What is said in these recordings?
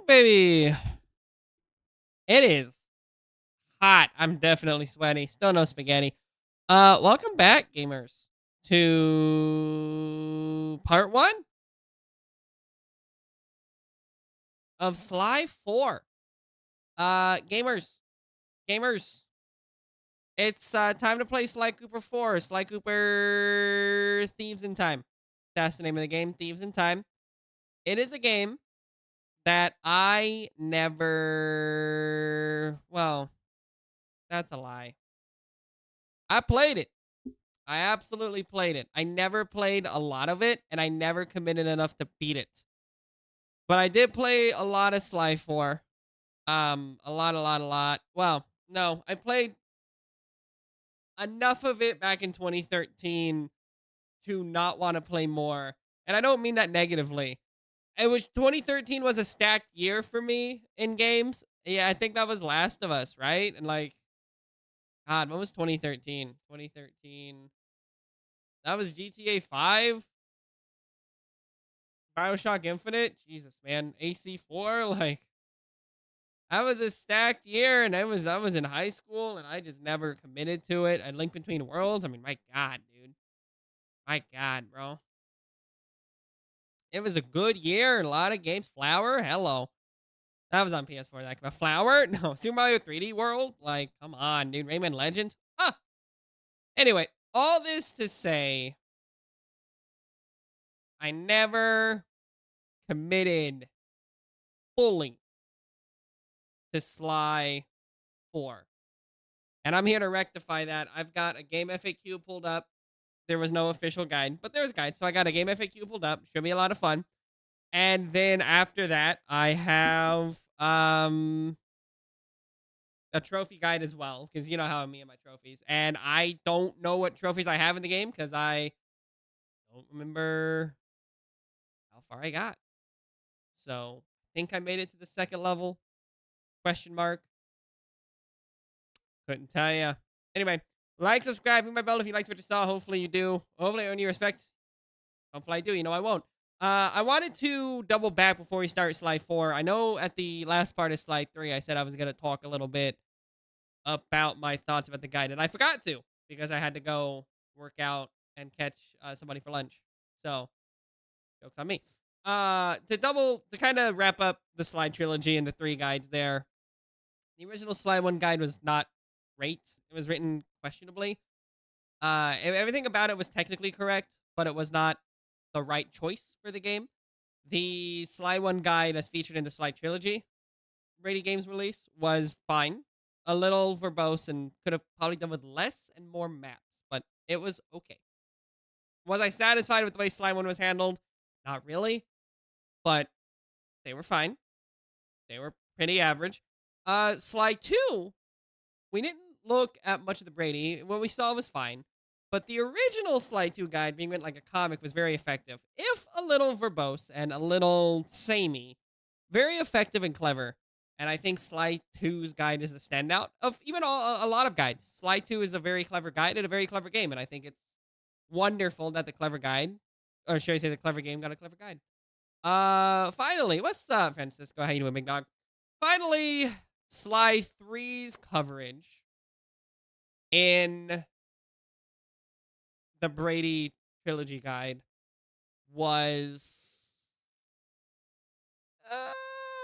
baby. It is hot. I'm definitely sweaty. Still no spaghetti. Welcome back, gamers, to part 1 of Sly 4. Gamers, it's time to play Sly Cooper 4. Sly Cooper Thieves in Time. That's the name of the game, Thieves in Time. It is a game that I never, well, that's a lie. I played it. I absolutely played it. I never played a lot of it, and I never committed enough to beat it. But I did play a lot of Sly 4. A lot. Well, no, I played enough of it back in 2013 to not want to play more. And I don't mean that negatively. 2013 was a stacked year for me in games. Yeah, I think that was Last of Us, right? And like, God, what was 2013? 2013. That was GTA 5. BioShock Infinite, Jesus, man, AC4, like that was a stacked year, and I was in high school, and I just never committed to it. I Link Between Worlds. I mean, my God, dude, my God, bro, it was a good year. A lot of games. Flower, hello, that was on PS4. Like a Flower, no, Super Mario 3D World, like come on, dude, Rayman Legends. Anyway, all this to say, I never committed fully to Sly 4. And I'm here to rectify that. I've got a game FAQ pulled up. There was no official guide, but there's a guide. So I got a game FAQ pulled up. Should be a lot of fun. And then after that, I have a trophy guide as well, because you know how I'm me and my trophies. And I don't know what trophies I have in the game because I don't remember how far I got. So I think I made it to the second level. Question mark. Couldn't tell you. Anyway, like, subscribe, ring my bell if you liked what you saw. Hopefully you do. Hopefully I earn your respect. Hopefully I do. You know I won't. I wanted to double back before we start Sly 4. I know at the last part of Sly 3, I said I was going to talk a little bit about my thoughts about the guide, and I forgot to because I had to go work out and catch somebody for lunch. So, joke's on me. To kind of wrap up the Sly trilogy and the 3 guides there, the original Sly 1 guide was not great. It was written questionably. Everything about it was technically correct, but it was not the right choice for the game. The Sly 1 guide, as featured in the Sly trilogy Brady Games release, was fine. A little verbose and could have probably done with less and more maps, but it was okay. Was I satisfied with the way Sly 1 was handled? Not really, but they were fine. They were pretty average. Sly 2, we didn't look at much of the Brady. What we saw was fine. But the original Sly 2 guide, being written like a comic, was very effective. If a little verbose and a little samey. Very effective and clever. And I think Sly 2's guide is a standout of even a lot of guides. Sly 2 is a very clever guide and a very clever game. And I think it's wonderful that the clever guide, or should I say the clever game, got a clever guide. Finally, what's up, Francisco? How you doing, big dog? Finally, Sly 3's coverage in the Brady trilogy guide was it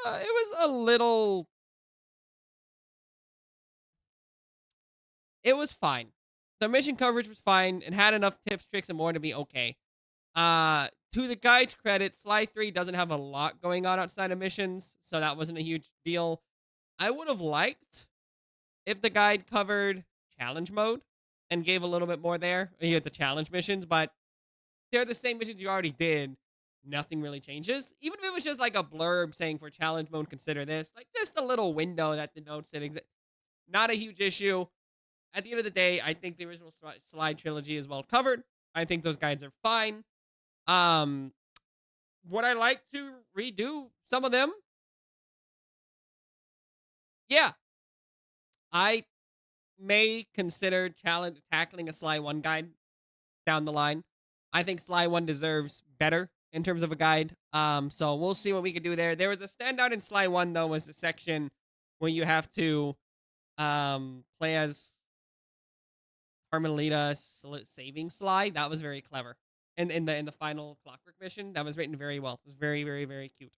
was a little, it was fine. The mission coverage was fine and had enough tips, tricks, and more to be okay. To the guide's credit, Sly 3 doesn't have a lot going on outside of missions, so that wasn't a huge deal. I would have liked if the guide covered challenge mode and gave a little bit more there. You get the challenge missions, but they're the same missions you already did. Nothing really changes. Even if it was just like a blurb saying for challenge mode, consider this. Like just a little window that denotes it exists. Not a huge issue. At the end of the day, I think the original Sly trilogy is well covered. I think those guides are fine. Would I like to redo some of them? Yeah. I may consider tackling a Sly 1 guide down the line. I think Sly 1 deserves better in terms of a guide. So we'll see what we can do there. There was a standout in Sly 1, though, was the section where you have to play as Carmelita saving Sly. That was very clever. In the final Clockwork mission, that was written very well. It was very, very, very cute.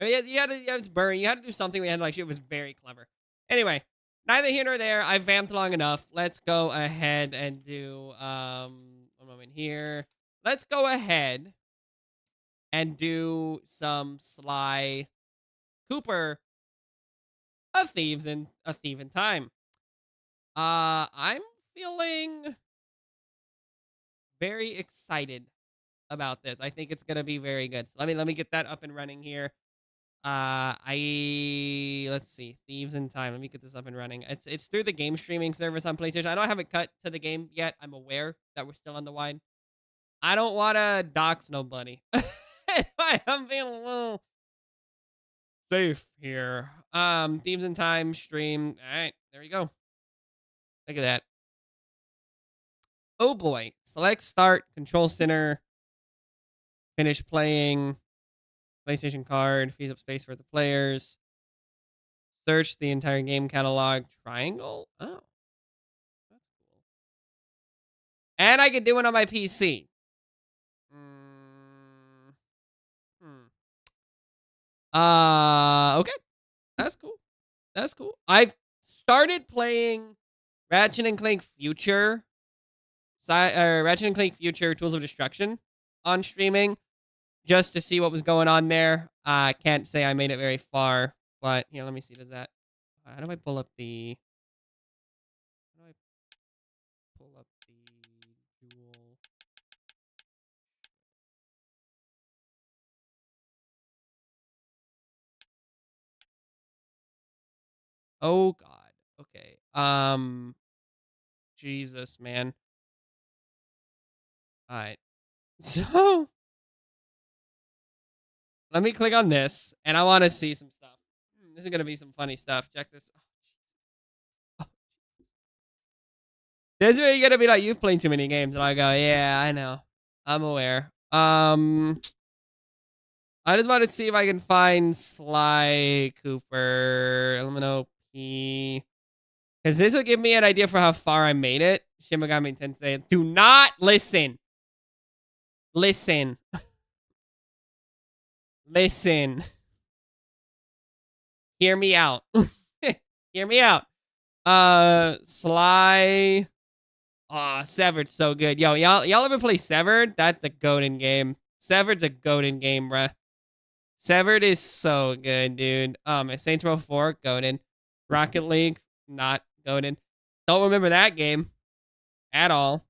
You had to burn. You had to do something. We had like it was very clever. Anyway, neither here nor there. I've vamped long enough. Let's go ahead and do one moment here. Let's go ahead and do some Sly Cooper, a Thieves in a Thief in Time. I'm feeling very excited about this. I think it's gonna be very good. So let me get that up and running here. Let's see, Thieves in Time. Let me get this up and running. It's through the game streaming service on PlayStation. I know I haven't cut to the game yet. I'm aware that we're still on the wide. I don't want to dox nobody. I'm feeling a little safe here. Thieves in Time stream. All right, there we go. Look at that. Oh boy. Select start, control center, finish playing, PlayStation card, frees up space for the players. Search the entire game catalog, triangle. Oh, that's cool. And I can do it on my PC. Okay. That's cool. That's cool. I've started playing Ratchet and Clank Future, Ratchet and Clank Future Tools of Destruction on streaming just to see what was going on there. I can't say I made it very far, but you know, let me see. Does that? How do I pull up the? How do I pull up the dual? Oh God. Okay. Jesus, man. All right. So let me click on this, and I want to see some stuff. This is gonna be some funny stuff. Check this. Oh, this is where you're gonna be like, you've played too many games, and I go, yeah, I know, I'm aware. I just want to see if I can find Sly Cooper, Elimino P, because this will give me an idea for how far I made it. Shin Megami Tensei. Do not listen. Listen. Listen. Hear me out. Hear me out. Sly. Aw, Severed's so good. Yo, y'all ever play Severed? That's a golden game. Severed's a golden game, bruh. Severed is so good, dude. Saints Row 4, golden. Rocket League, not golden. Don't remember that game at all.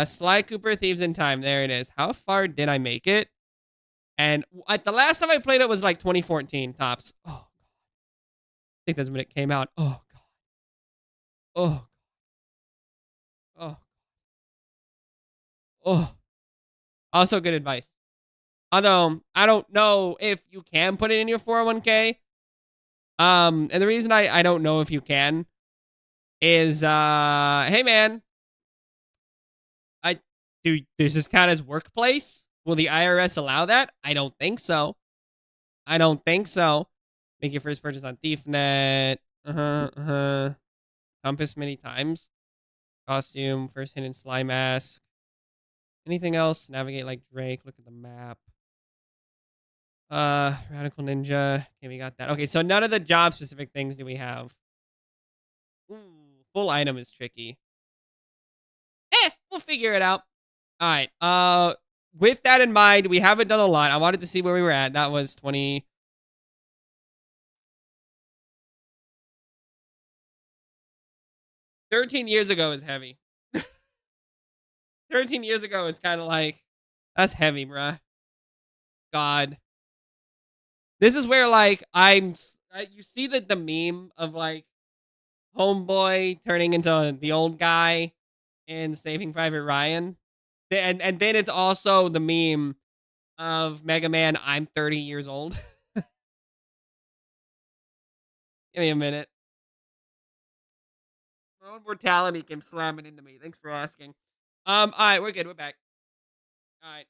Sly Cooper, Thieves in Time. There it is. How far did I make it? And the last time I played it was like 2014 tops. Oh, God. I think that's when it came out. Oh, God. Oh, oh, oh. Also, good advice. Although, I don't know if you can put it in your 401k. And the reason I don't know if you can is, hey, man. Does this count as workplace? Will the IRS allow that? I don't think so. I don't think so. Make your first purchase on ThiefNet. Compass many times. Costume. First hidden Sly mask. Anything else? Navigate like Drake. Look at the map. Radical Ninja. Okay, we got that. Okay, so none of the job specific things do we have. Ooh, full item is tricky. We'll figure it out. All right. With that in mind, we haven't done a lot. I wanted to see where we were at. That was 20. 13 years ago is heavy. 13 years ago, it's kind of like, that's heavy, bruh. God. This is where, like, you see the meme of, like, Homeboy turning into the old guy in Saving Private Ryan. And then it's also the meme of Mega Man, I'm 30 years old. Give me a minute. My own mortality came slamming into me. Thanks for asking. All right, we're good. We're back. All right.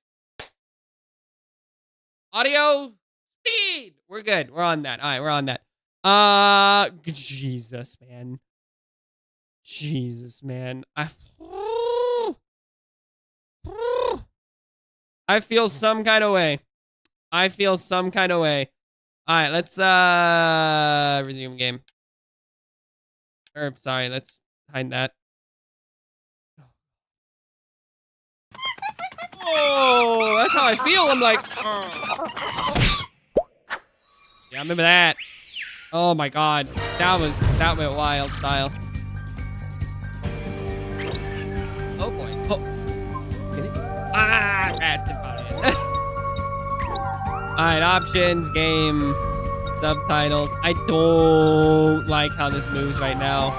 Audio speed. We're good. We're on that. All right, we're on that. Jesus, man. Jesus, man. I feel some kind of way. I feel some kind of way. All right, let's resume game. Or sorry, let's hide that. Oh, that's how I feel. I'm like, oh. Yeah, I remember that. Oh my god, that went wild style. Oh boy. Oh. Ah, that's about it. Alright, options, game, subtitles. I don't like how this moves right now.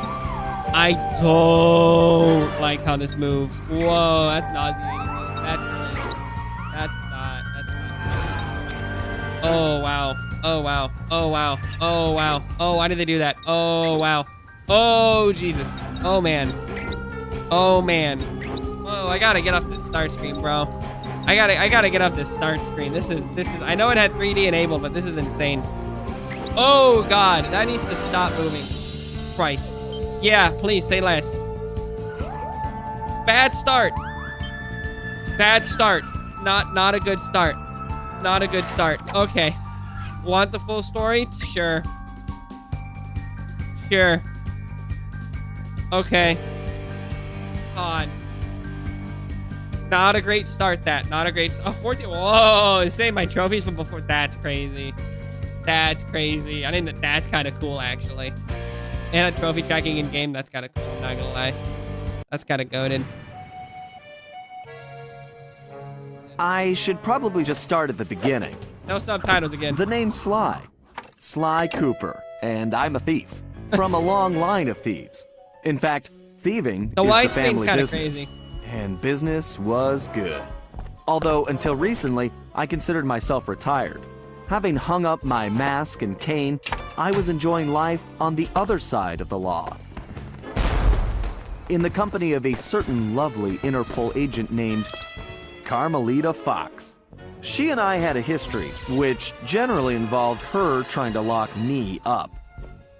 I don't like how this moves. Whoa, that's nauseating. That's not. Oh, wow. Oh, wow. Oh, wow. Oh, wow. Oh, why did they do that? Oh, wow. Oh, Jesus. Oh, man. Oh, man. Oh, I gotta get off this start screen, bro. I gotta get off this start screen. This is, I know it had 3D enabled, but this is insane. Oh, God. That needs to stop moving. Christ. Yeah, please, say less. Bad start. Bad start. Not a good start. Not a good start. Okay. Want the full story? Sure. Sure. Okay. On. Not a great start, that. Not a great... Oh, 14... Whoa! Save my trophies from before. That's crazy. That's crazy. I didn't... That's kind of cool, actually. And a trophy tracking in-game. That's kind of cool. I'm not gonna lie. That's kind of goated. I should probably just start at the beginning. No subtitles again. The name's Sly. Sly Cooper. And I'm a thief. From a long line of thieves. In fact, thieving the is white the family kind business. Of crazy. And business was good. Although, until recently, I considered myself retired. Having hung up my mask and cane, I was enjoying life on the other side of the law. In the company of a certain lovely Interpol agent named Carmelita Fox. She and I had a history, which generally involved her trying to lock me up.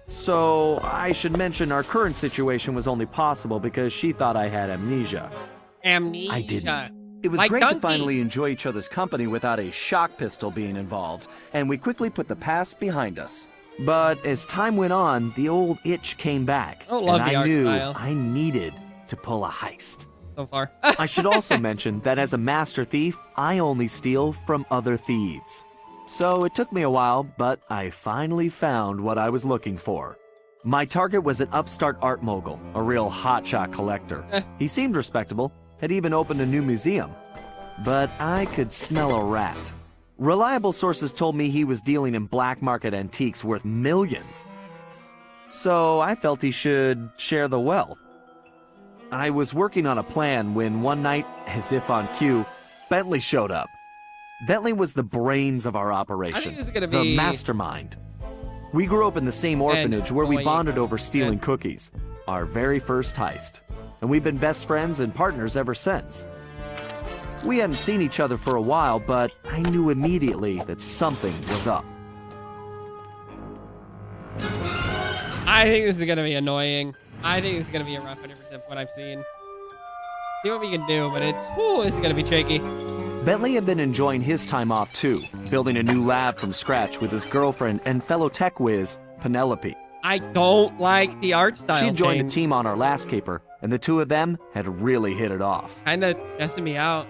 So, I should mention our current situation was only possible because she thought I had amnesia. Amnesia. I didn't. It was like great Donkey. to finally enjoy each other's company without a shock pistol being involved, and we quickly put the past behind us. But as time went on, the old itch came back, I love and the I art knew style. I needed to pull a heist. So far. I should also mention that as a master thief, I only steal from other thieves. So it took me a while, but I finally found what I was looking for. My target was an upstart art mogul, a real hotshot collector. He seemed respectable, had even opened a new museum. But I could smell a rat. Reliable sources told me he was dealing in black market antiques worth millions. So I felt he should share the wealth. I was working on a plan when one night, as if on cue, Bentley showed up. Bentley was the brains of our operation, I think this is gonna the be... mastermind. We grew up in the same orphanage where we bonded over stealing cookies, our very first heist. And we've been best friends and partners ever since. We hadn't seen each other for a while, but I knew immediately that something was up. I think this is going to be annoying. I think this is going to be a rough 100% what I've seen. See what we can do, but it's... Whew, this is going to be tricky. Bentley had been enjoying his time off too, building a new lab from scratch with his girlfriend and fellow tech whiz, Penelope. I don't like the art style. She joined change. a team on our last caper, and the two of them had really hit it off. Kinda stressing me out.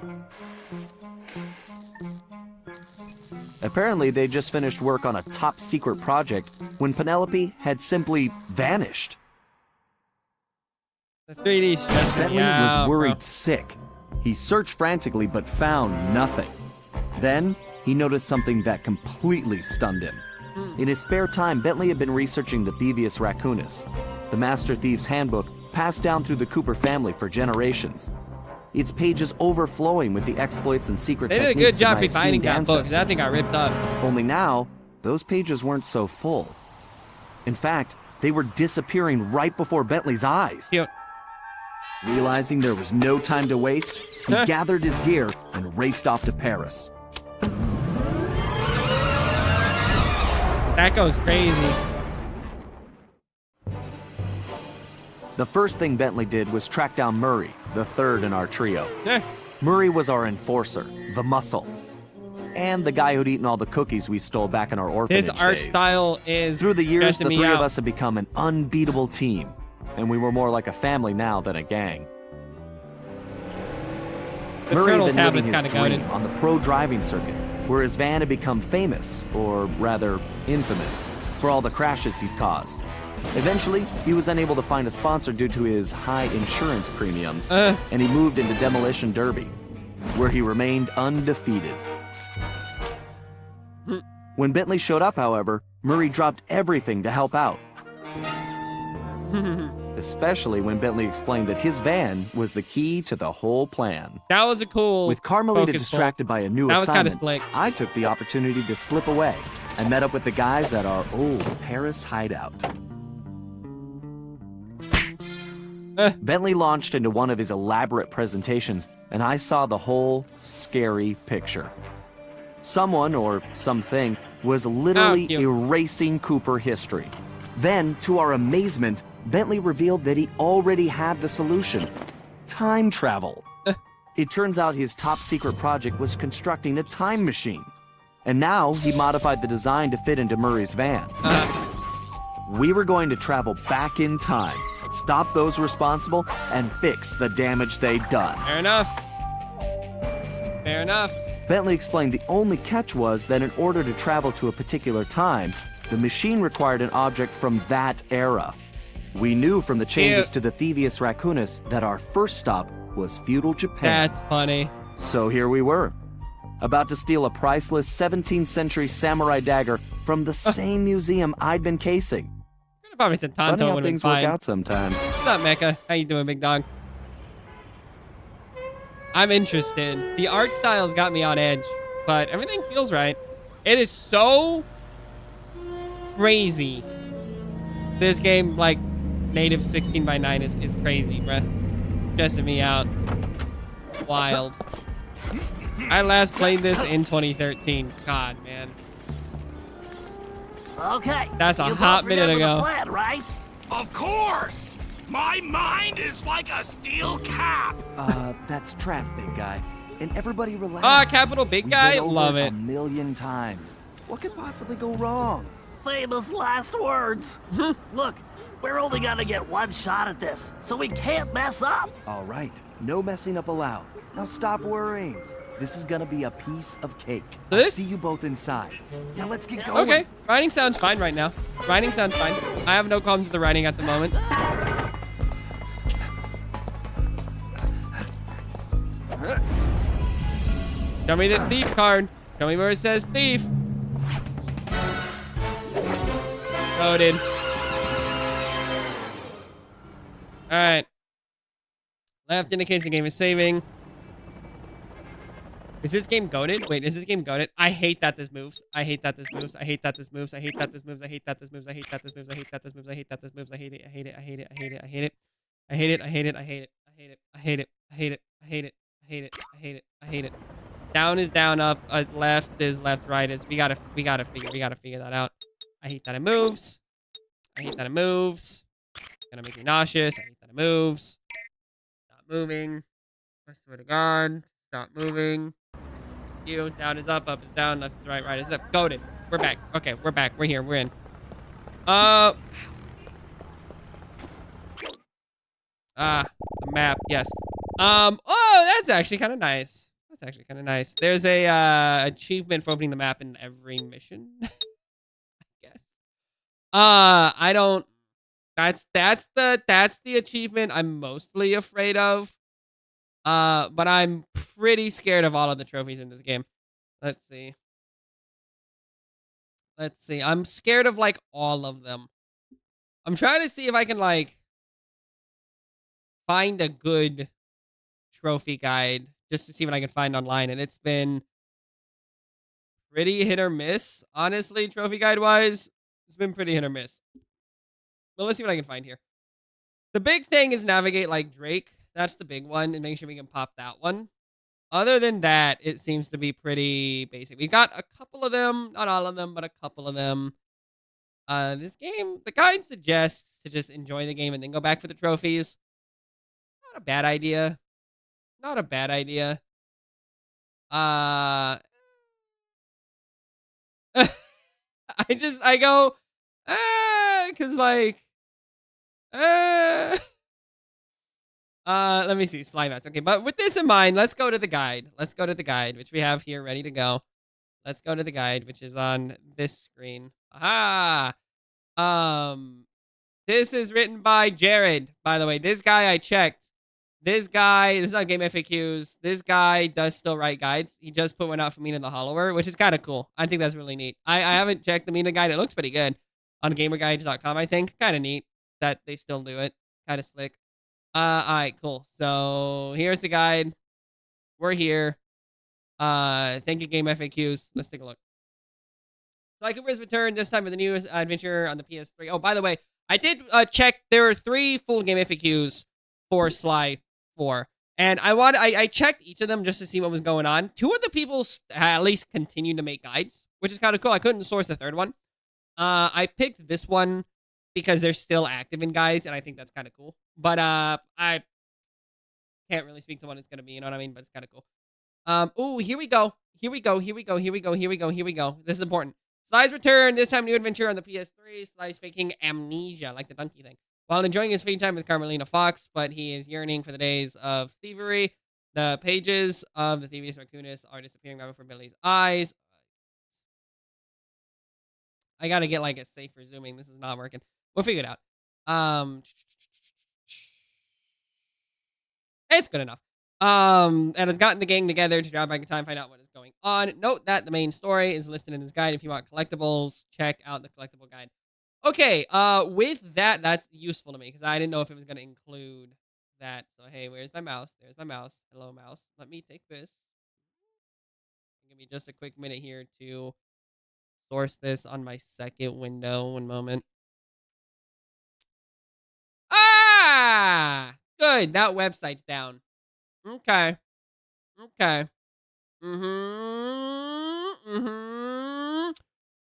Apparently, they just finished work on a top secret project when Penelope had simply vanished. The 3D stressing Bentley me out, was worried bro. sick. He searched frantically but found nothing. Then, he noticed something that completely stunned him. In his spare time, Bentley had been researching the Thievius Raccoonus, the Master Thief's handbook passed down through the Cooper family for generations. Its pages overflowing with the exploits and secret They did a techniques good job of my refining esteemed that book. ancestors. That thing got ripped up. Only now, those pages weren't so full. In fact, they were disappearing right before Bentley's eyes. Cute. Realizing there was no time to waste, he gathered his gear and raced off to Paris. That goes crazy. The first thing Bentley did was track down Murray, the third in our trio. Eh. Murray was our enforcer, the muscle, and the guy who'd eaten all the cookies we stole back in our orphanage His art days. style is Through the years, the stressing me three out. of us have become an unbeatable team, and we were more like a family now than a gang. The Murray turtle had been living tablet's his kinda dream goated. on the pro driving circuit, where his van had become famous, or rather, infamous, for all the crashes he'd caused. Eventually, he was unable to find a sponsor due to his high insurance premiums, and he moved into Demolition Derby, where he remained undefeated. When Bentley showed up, however, Murray dropped everything to help out. Especially when Bentley explained that his van was the key to the whole plan. That was a cool. With Carmelita focus distracted by a new That was kinda assignment, slick. I took the opportunity to slip away and met up with the guys at our old Paris hideout. Bentley launched into one of his elaborate presentations, and I saw the whole scary picture. Someone, or something, was literally cute. erasing Cooper history. Then, to our amazement, Bentley revealed that he already had the solution: time travel. It turns out his top secret project was constructing a time machine. And now he modified the design to fit into Murray's van. We were going to travel back in time, stop those responsible, and fix the damage they'd done. Fair enough. Fair enough. Bentley explained the only catch was that in order to travel to a particular time, the machine required an object from that era. We knew from the changes to the Thievius Raccoonus that our first stop was feudal Japan. That's funny. So here we were, about to steal a priceless 17th century samurai dagger from the same museum I'd been casing. Could have probably said Funny Tonto how would have been things work fine. out sometimes. What's up, Mecha? How you doing, big dog? I'm interested. The art style's got me on edge, but everything feels right. It is so crazy. This game, like, native 16:9 is crazy, bruh. Stressing me out. Wild. I last played this in 2013. God, man. Okay. That's a you hot both minute remember ago. The plan, right? Of course! My mind is like a steel cap! That's trap, big guy. And everybody relax. Capital Big We've Guy? been over Love it. a million times. What could possibly go wrong? Famous last words. Look, we're only gonna get one shot at this, so we can't mess up. All right, no messing up allowed. Now stop worrying. This is gonna be a piece of cake. I'll This? see you both inside. Now let's get going. Okay, writing sounds fine right now. Writing sounds fine. I have no problems with the writing at the moment. Show me the thief card. Show me where it says thief. Loaded. Alright. Left indicates the game is saving. Is this game goated? Wait, is this game goated? I hate that this moves. I hate that this moves. I hate that this moves. I hate that this moves. I hate that this moves. I hate that this moves. I hate that this moves. I hate that this moves. I hate it. I hate it. I hate it. I hate it. I hate it. I hate it. I hate it. I hate it. I hate it. I hate it. I hate it. I hate it. I hate it. I hate it. I hate it. Down is down, up, left is left, right is we gotta figure that out. I hate that it moves. I hate that it moves. It's gonna make me nauseous. I hate that it moves. Stop moving. I swear to God. Stop moving. You. Down is up is down, left is right, right is left. Goated. We're back. Okay, we're back. We're here. We're in. The map, yes. Oh, that's actually kind of nice. That's actually kind of nice. There's a achievement for opening the map in every mission. I guess. I don't. That's the achievement I'm mostly afraid of. But I'm pretty scared of all of the trophies in this game. Let's see. Let's see. I'm scared of like all of them. I'm trying to see if I can like find a good trophy guide just to see what I can find online, and it's been pretty hit or miss, honestly. Trophy guide wise, it's been pretty hit or miss. But let's see what I can find here. The big thing is navigate like Drake. That's the big one, and make sure we can pop that one. Other than that, it seems to be pretty basic. We've got a couple of them, not all of them, but a couple of them. This game, the guide suggests to just enjoy the game and then go back for the trophies. Not a bad idea. Not a bad idea. I go, cause like, let me see, Sly Mats. Okay, but with this in mind, let's go to the guide. Let's go to the guide, which we have here ready to go. Let's go to the guide, which is on this screen. Aha! This is written by Jared, by the way. This guy I checked. This is on GameFAQs. This guy does still write guides. He just put one out for Mina the Hollower, which is kind of cool. I think that's really neat. I haven't checked the Mina guide. It looks pretty good on gamerguides.com, I think. Kind of neat that they still do it. Kind of slick. All right, cool. So here's the guide. We're here. Thank you, GameFAQs. Let's take a look. Sly Cooper's returned, this time with a new adventure on the PS3. Oh, by the way, I did check. There are 3 full GameFAQs for Sly 4. And I checked each of them just to see what was going on. 2 of the people at least continued to make guides, which is kind of cool. I couldn't source the 3rd one. I picked this one because they're still active in guides, and I think that's kind of cool. But I can't really speak to what it's going to be, you know what I mean? But it's kind of cool. Oh, here we go. Here we go. This is important. Sly's return, this time new adventure on the PS3. Sly's faking amnesia, like the donkey thing, while enjoying his free time with Carmelina Fox, but he is yearning for the days of thievery. The pages of the Thieves Raccoonus are disappearing right before Billy's eyes. I gotta get like a safer zooming. This is not working. We'll figure it out. It's good enough. And has gotten the gang together to drive back in time, find out what is going on. Note that the main story is listed in this guide. If you want collectibles, check out the collectible guide. Okay, with that, that's useful to me because I didn't know if it was going to include that. So, hey, where's my mouse? There's my mouse. Hello, mouse. Let me take this. Give me just a quick minute here to source this on my second window. One moment. Ah! Good. That website's down. Okay.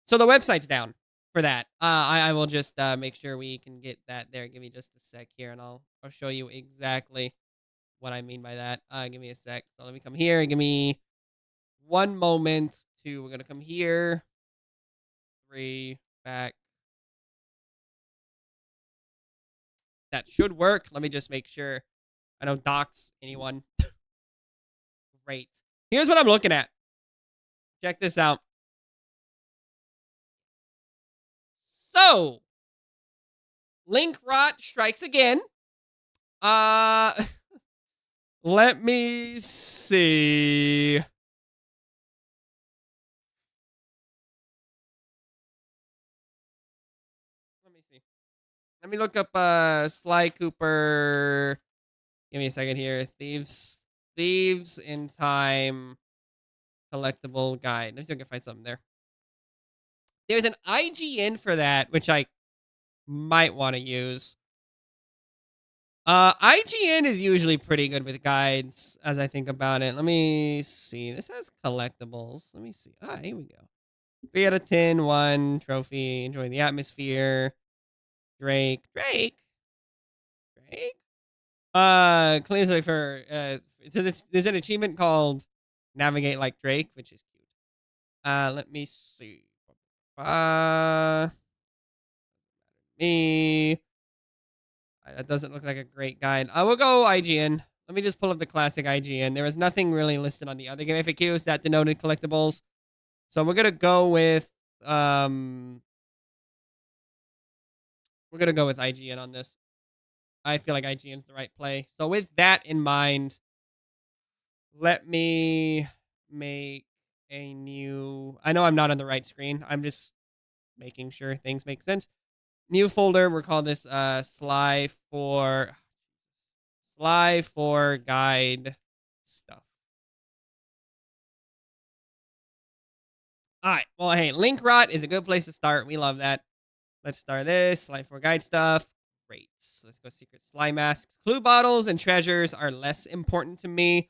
So the website's down for that. I will just make sure we can get that there. Give me just a sec here, and I'll show you exactly what I mean by that. Give me a sec. So let me come here. Give me one moment to. We're gonna come here. 3 back. That should work. Let me just make sure. I don't dox anyone. Great. Here's what I'm looking at. Check this out. So, link rot strikes again. Let me see. Let me look up Sly Cooper. Give me a second here. Thieves in Time collectible guide. Let me see if I can find something there. There's an IGN for that, which I might want to use. IGN is usually pretty good with guides, as I think about it. Let me see. This has collectibles. Let me see. Here we go. 3 out of 10, 1 trophy. Enjoy the atmosphere. Drake. Clearly for there's an achievement called Navigate Like Drake, which is cute. Let me see. Me. That doesn't look like a great guide. I will go IGN. Let me just pull up the classic IGN. There was nothing really listed on the other game FAQs that denoted collectibles. So we're gonna go with IGN on this. I feel like IGN's the right play. So with that in mind, let me make a new. I know I'm not on the right screen. I'm just making sure things make sense. New folder. We'll call this Sly for guide stuff. All right. Well, hey, link rot is a good place to start. We love that. Let's start this. Sly for guide stuff. Great. Let's go secret Sly masks. Clue bottles and treasures are less important to me.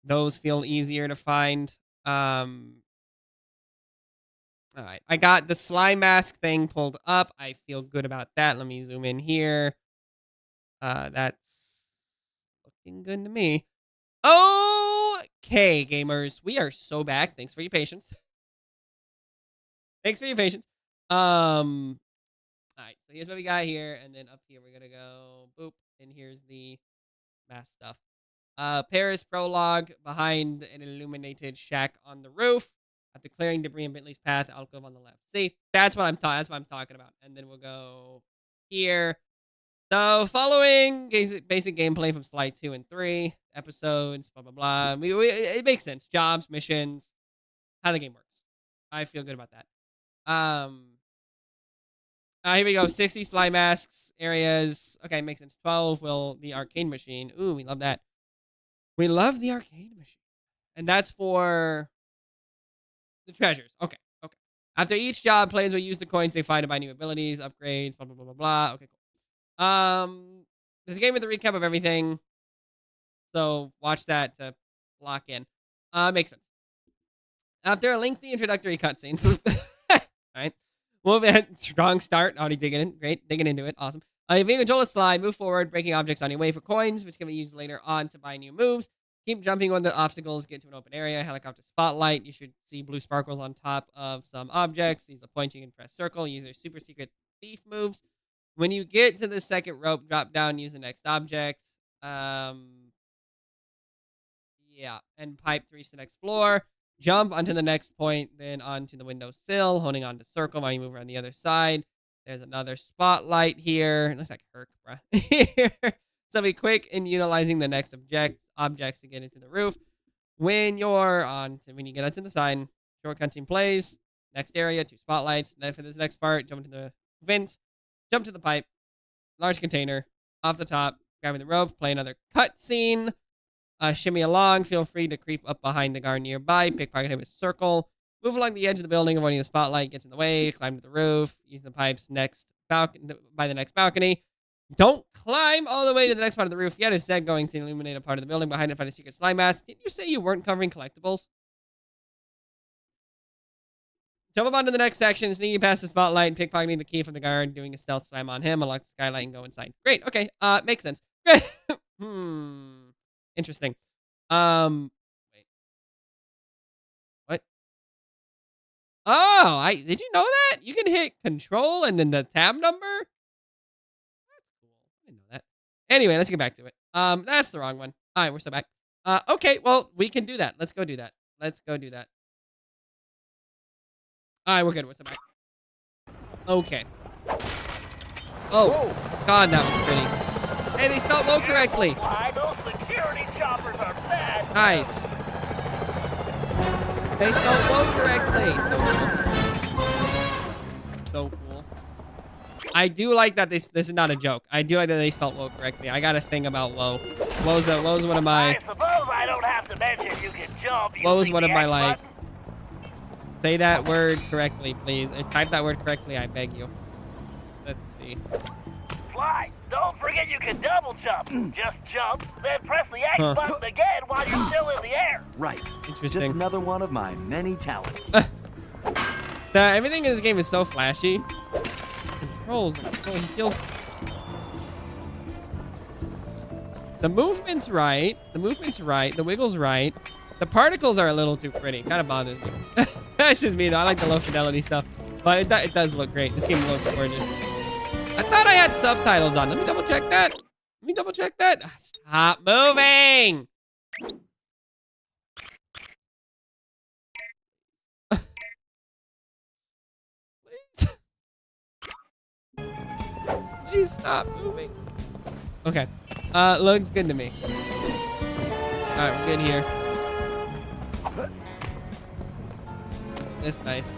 Those feel easier to find. All right. I got the Sly mask thing pulled up. I feel good about that. Let me zoom in here. That's looking good to me. Okay, gamers. We are so back. Thanks for your patience. Thanks for your patience. All right. So here's what we got here. And then up here, we're going to go boop. And here's the mask stuff. Paris prologue behind an illuminated shack on the roof. After clearing debris in Bentley's path, alcove on the left. See, that's what I'm talking about. And then we'll go here. So, following basic gameplay from Sly 2 and 3 episodes, blah blah blah. It makes sense. Jobs, missions, how the game works. I feel good about that. Here we go. 60 Sly masks areas. Okay, makes sense. 12 will the arcade machine. Ooh, we love that. We love the arcade machine, and that's for the treasures. Okay. After each job, players will use the coins they find to buy new abilities, upgrades, blah, blah, blah, blah, blah. Okay, cool. There's a game with a recap of everything. So watch that to lock in. Makes sense. After a lengthy introductory cutscene. All right. Move in. Strong start. Already digging in. Great. Digging into it. Awesome. If you control a slide, move forward, breaking objects on your way for coins, which can be used later on to buy new moves. Keep jumping on the obstacles, get to an open area, helicopter spotlight. You should see blue sparkles on top of some objects. These are pointing and press circle. Use your super secret thief moves. When you get to the second rope, drop down, use the next object. Yeah, and pipe to reach the next floor. Jump onto the next point, then onto the window sill, holding on to circle while you move around the other side. There's another spotlight here. It looks like Herc, bruh. So be quick in utilizing the next objects to get into the roof. When you get onto the sign, shortcutting plays. Next area, 2 spotlights. Then for this next part, jump into the vent, jump to the pipe, large container, off the top, grabbing the rope, play another cutscene. Shimmy along. Feel free to creep up behind the guard nearby. Pickpocket him with circle. Move along the edge of the building, avoiding the spotlight. Gets in the way. Climb to the roof. Use the pipes by the next balcony. Don't climb all the way to the next part of the roof yet. Instead, going to illuminate a part of the building behind it, find a secret slime mask. Didn't you say you weren't covering collectibles? Jump up onto the next section, sneaking past the spotlight, picpocketing the key from the guard, doing a stealth slam on him, unlock the skylight, and go inside. Great. Okay. Makes sense. Interesting. Wait. What? Oh, did you know that? You can hit control and then the tab number? That's cool. I didn't know that. Anyway, let's get back to it. That's the wrong one. All right, we're still back. Okay, well, we can do that. Let's go do that. All right, we're good. We're still back. Okay. Oh, whoa. God, that was pretty. Hey, they spelled low correctly. Those security choppers are bad. Nice. They spelled low correctly. So cool. I do like that this is not a joke. I do like that they spelled low correctly. I got a thing about low. Low's one of my... I suppose I don't have to mention you can jump. Low's one of my, like... Say that word correctly, please. Type that word correctly, I beg you. Let's see. Sly, don't forget you can double jump. Just jump, then press the X button again while you're still in the air. Right. Interesting. Just another one of my many talents. Everything in this game is so flashy. Controls. He feels... The movement's right. The wiggle's right. The particles are a little too pretty. Kind of bothers me. That's just me, though. I like the low fidelity stuff. But it does look great. This game looks gorgeous. I thought I had subtitles on. Let me double check that. Stop moving! Please. Please stop moving. Okay. Looks good to me. Alright, we're good here. This nice.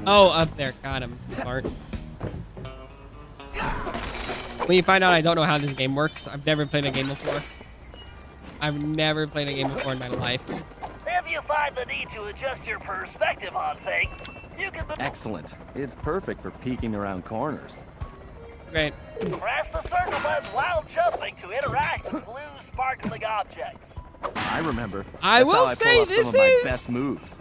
Oh, up there. Got him. Smart. When you find out I don't know how this game works, I've never played a game before. In my life. If you find the need to adjust your perspective on things, you can... Excellent. It's perfect for peeking around corners. Great. Press the circle button while jumping to interact with blue sparkling objects. I remember. I That's will how say pull off this some of my is- best moves.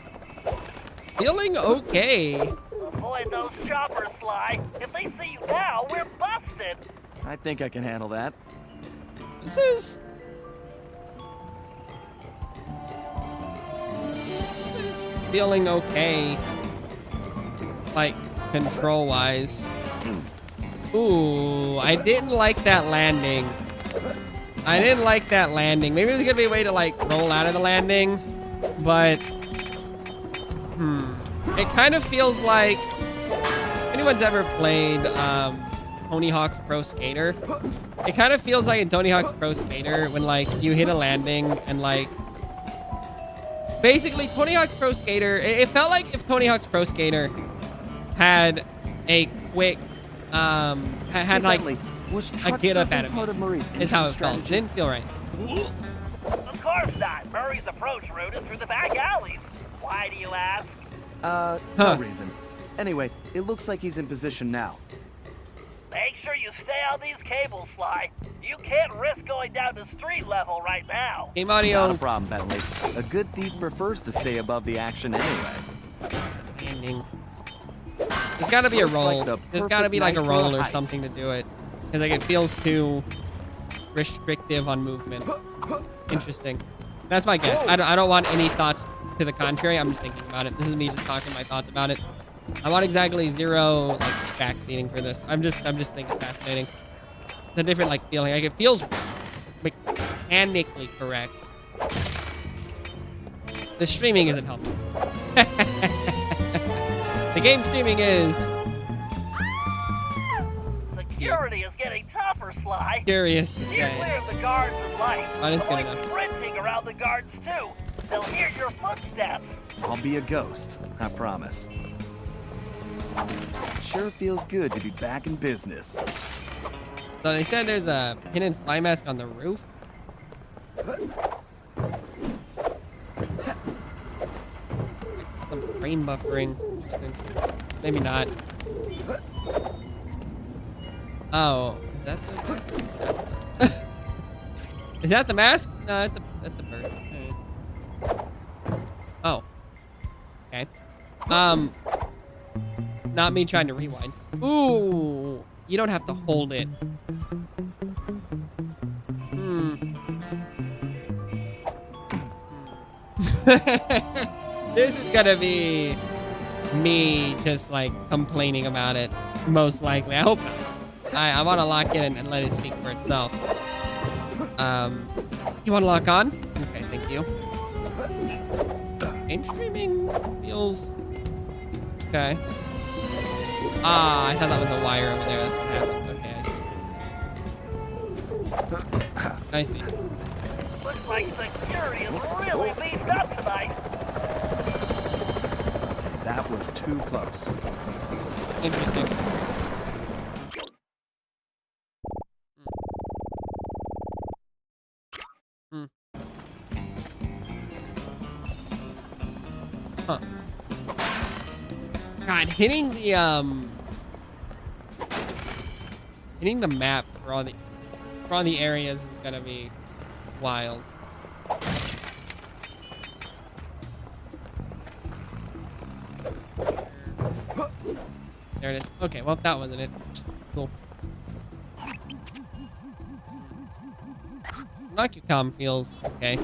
Feeling okay. Avoid those choppers, Sly. If they see you now, we're busted. I think I can handle that. This is feeling okay. Like, control-wise. Ooh, I didn't like that landing. I didn't like that landing. Maybe there's gonna be a way to, like, roll out of the landing. But, it kind of feels like... If anyone's ever played, Tony Hawk's Pro Skater, it kind of feels like in Tony Hawk's Pro Skater when, like, you hit a landing and, like... Basically, Tony Hawk's Pro Skater... It felt like if Tony Hawk's Pro Skater had a quick... had like a get up at him is how it felt. It didn't feel right. Of course not. Murray's approach route is through the back alleys. Why do you ask? No reason. Anyway, it looks like he's in position now. Make sure you stay on these cables, Sly. You can't risk going down to street level right now. Game audio. Not a problem, Bentley. A good thief prefers to stay above the action anyway. Landing. There's got to be a Looks roll. like the There's got to be like a perfect night for a roll or heist. something to do it. Because like it feels too restrictive on movement. Interesting. That's my guess. I don't want any thoughts to the contrary. I'm just thinking about it. This is me just talking my thoughts about it. I want exactly 0 like backseating for this. I'm just thinking fascinating. It's a different like feeling. Like it feels mechanically correct. The streaming isn't helping. The game streaming is Security is getting tougher, Sly. curious to You're say. clear of the guards and lights. Oh, that's good Avoid enough. sprinting around the guards too. They'll hear your footsteps. I'll be a ghost, I promise. Sure feels good to be back in business. So they said there's a hidden Sly mask on the roof. Some frame buffering. Interesting. Maybe not. Oh, is that the Is that the mask? No, that's the bird. Oh. Okay. Not me trying to rewind. Ooh, you don't have to hold it. This is gonna be me just like complaining about it, most likely. I hope not. I want to lock in and let it speak for itself. You want to lock on? Okay, thank you. Game streaming feels okay. Ah, I thought that was a wire over there. That's what happened. Okay, I see. I see. Looks like security is really beefed up tonight. That was too close. Interesting. Huh. God, hitting the map for all the areas is gonna be wild. There it is. Okay, well that wasn't it. Cool. Knock-you-com feels okay.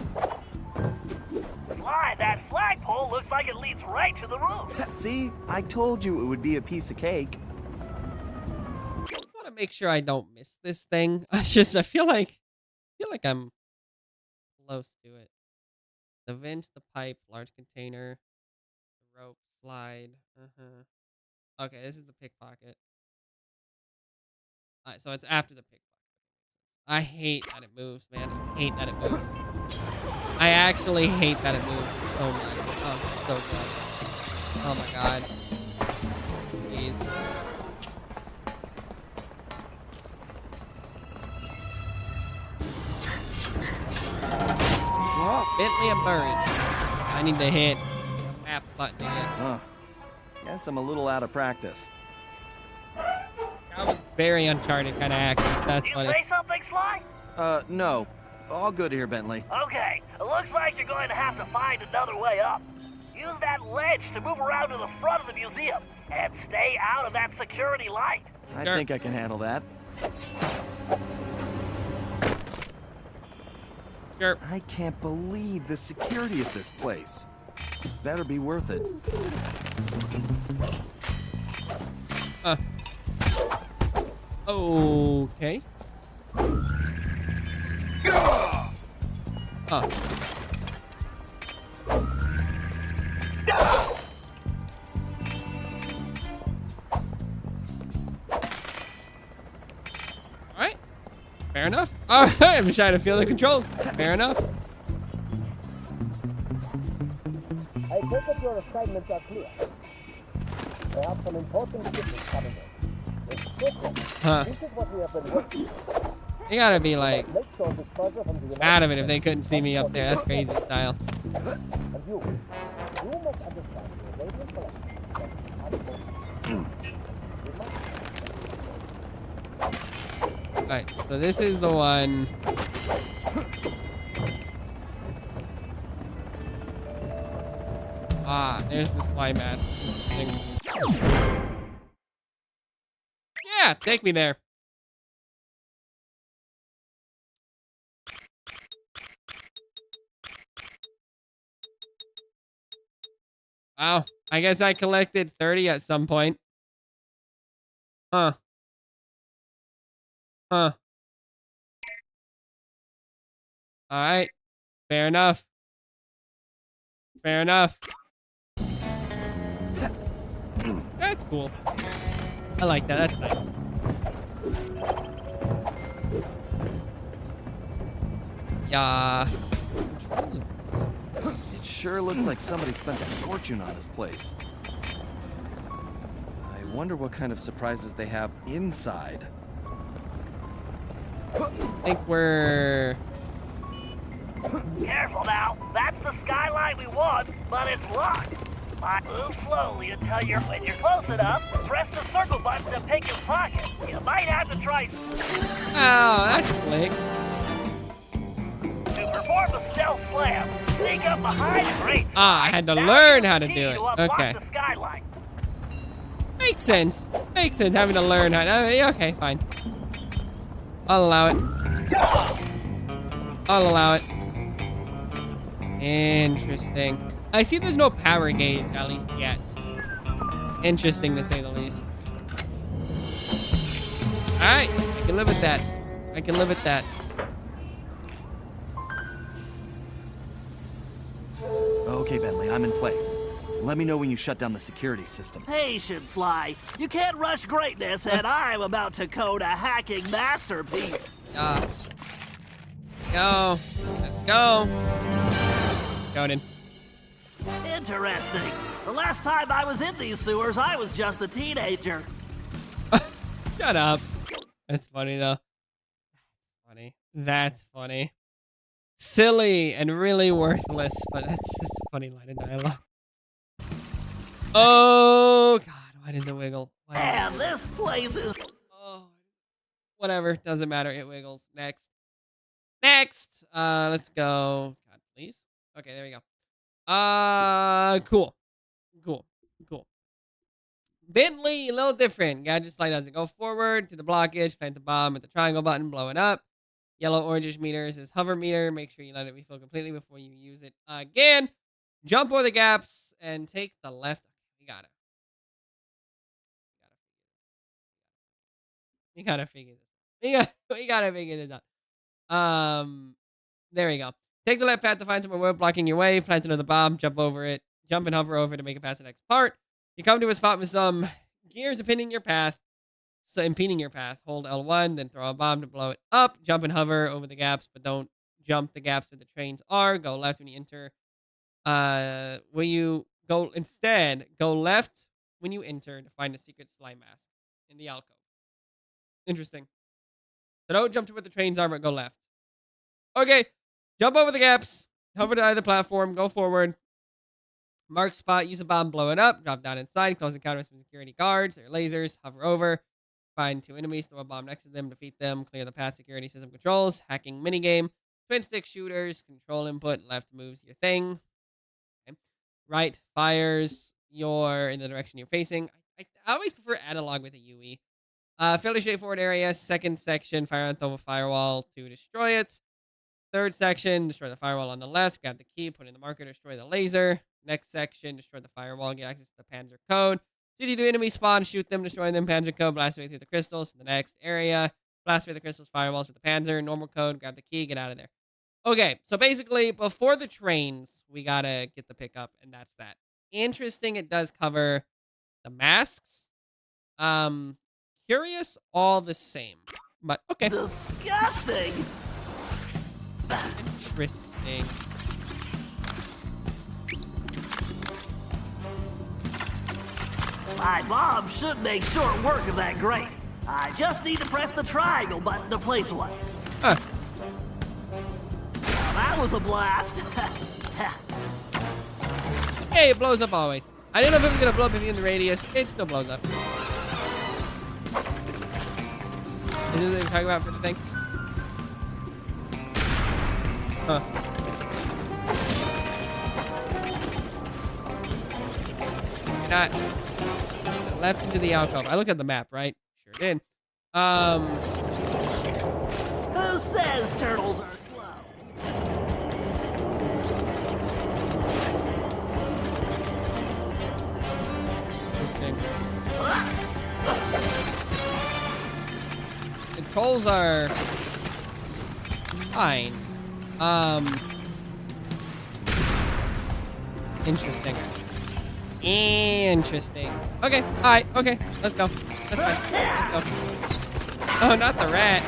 Sly, that flagpole looks like it leads right to the roof. See, I told you it would be a piece of cake. I want to make sure I don't miss this thing. I feel like I'm close to it. The vent, the pipe, large container, the rope, slide. Okay, this is the pickpocket. Alright, so it's after the pickpocket. I hate that it moves, man. I hate that it moves. I actually hate that it moves so much. Oh, so good. Oh my god. Please. Bentley and Murray. I need to hit the map button again. Huh. Guess I'm a little out of practice. That was very Uncharted kind of action. That's Did you funny. say something, Sly? No. All good here, Bentley. Okay, it looks like you're going to have to find another way up. Use that ledge to move around to the front of the museum and stay out of that security light. I Sure. think I can handle that. Sure. I can't believe the security at this place. This better be worth it. Okay. Alright. Fair enough. Alright, I'm trying to feel the controls. Fair enough. I take it your assignments are clear. We have some important shipments coming in. Huh. This is what we have been working on. You gotta be like Make sure this treasure from the United out of it if they couldn't see me up there. That's crazy style. And you must understand the Arabian collection. Alright, so this is the one. Ah, there's the Sly mask. Yeah, take me there. Wow, I guess I collected 30 at some point. Huh. Huh. Alright. Fair enough. Fair enough. That's cool. I like that. That's nice. Yeah. It sure looks like somebody spent a fortune on this place. I wonder what kind of surprises they have inside. I think we're... Careful now. That's the skyline we want, but it's locked. Move slowly until when you're close enough, press the circle button to pick your pocket. You might have to try Oh, that's slick. to perform a stealth slam. Sneak up behind the grate. Ah, I had to Now learn use how the to key do it. unlock Okay. the skyline. Makes sense. Makes sense having to learn how to... yeah, okay, fine. I'll allow it. I'll allow it. Interesting. I see there's no power gauge, at least yet. Interesting to say the least. Alright, I can live with that. I can live with that. Okay, Bentley, I'm in place. Let me know when you shut down the security system. Patience, Sly. You can't rush greatness, and I'm about to code a hacking masterpiece. Go. Let's go. Going. Interesting. The last time I was in these sewers, I was just a teenager. Shut up. That's funny, though. Funny. That's funny. Silly and really worthless, but that's just a funny line of dialogue. Oh, God. Why does it wiggle? Why does it Man, wiggle? this place is... Oh, whatever. Doesn't matter. It wiggles. Next. Next. Let's go. God, please. Okay, there we go. Cool. Cool. Cool. Bentley, a little different. Gadget slide doesn't go forward to the blockage. Plant the bomb at the triangle button. Blow it up. Yellow orangish meter is hover meter. Make sure you let it refill completely before you use it again. Jump over the gaps and take the left. You gotta. You gotta figure this. We gotta figure this out. There we go. Take the left path to find somewhere wood blocking your way. Plant another bomb. Jump over it. Jump and hover over to make it past the next part. You come to a spot with some gears impeding your path. So impeding your path. Hold L1, then throw a bomb to blow it up. Jump and hover over the gaps, but don't jump the gaps where the trains are. Go left when you enter. When you go instead, go left when you enter to find a secret Sly mask in the alcove. Interesting. So don't jump to where the trains are, but go left. Okay. Jump over the gaps. Hover to either platform. Go forward. Mark spot. Use a bomb. Blow it up. Drop down inside. Close encounters with security guards or lasers. Hover over. Find two enemies. Throw a bomb next to them. Defeat them. Clear the path. Security system controls. Hacking minigame. Twin stick shooters, control input, left moves your thing. Okay. Right fires your in the direction you're facing. I always prefer analog with a UE. Fairly straightforward area. Second section, fire on top of firewall to destroy it. Third section, destroy the firewall on the left. Grab the key, put in the marker, destroy the laser. Next section, destroy the firewall, get access to the Panzer code. As you do enemy spawn, shoot them, destroy them, Panzer code, blast away through the crystals. The next area, blast away the crystals, firewalls with the Panzer, normal code, grab the key, get out of there. Okay, so basically, before the trains, we gotta get the pickup, and that's that. Interesting, it does cover the masks. Curious all the same. But, okay. Disgusting! Interesting. My mom should make short work of that grate. I just need to press the triangle button to place one. Huh. Now, that was a blast. Hey, it blows up always. I didn't know if it was gonna blow up if you're in the radius. It still blows up. Is this what you're talking about for the thing? Huh. You're not left into the alcove. I looked at the map, right? Sure did. Who says turtles are slow? Interesting. Controls are fine. Interesting. Interesting. Okay, alright, okay. Let's go. That's fine. Let's go. Oh, not the rat.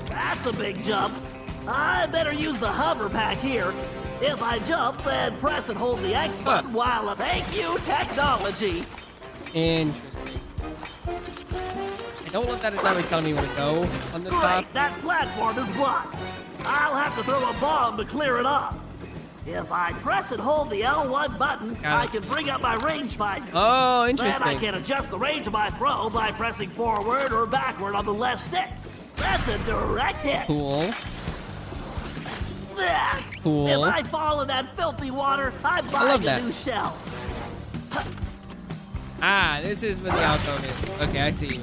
That's a big jump. I better use the hover pack here. If I jump, then press and hold the X button while I thank you, technology. Interesting. I don't love that it's always telling me where to go on the top. Great, that platform is blocked. I'll have to throw a bomb to clear it up. If I press and hold the L1 button, I can bring up my rangefinder. Oh, Then interesting. I can adjust the range of my throw by pressing forward or backward on the left stick. That's a direct hit. Cool. That. Cool. If I fall in that filthy water, I'm I love buying a that. new shell. Ah, this is where the alcove is. Okay, I see you.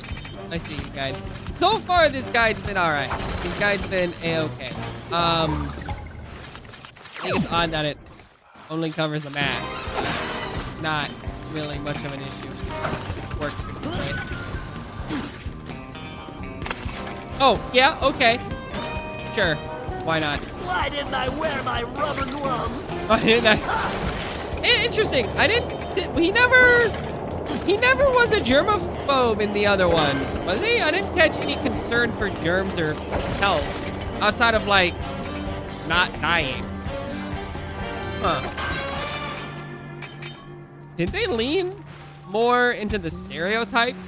I see you, guide. So far, this guide's been alright. This guide's been a-okay. I think it's odd that it only covers the mask. Not really much of an issue. Works pretty good. Oh, yeah, okay. Sure. Why not? Why didn't I wear my rubber gloves? Why didn't I? Interesting. I didn't. He never was a germaphobe in the other one, was he? I didn't catch any concern for germs or health outside of like not dying. Huh? Did they lean more into the stereotypes?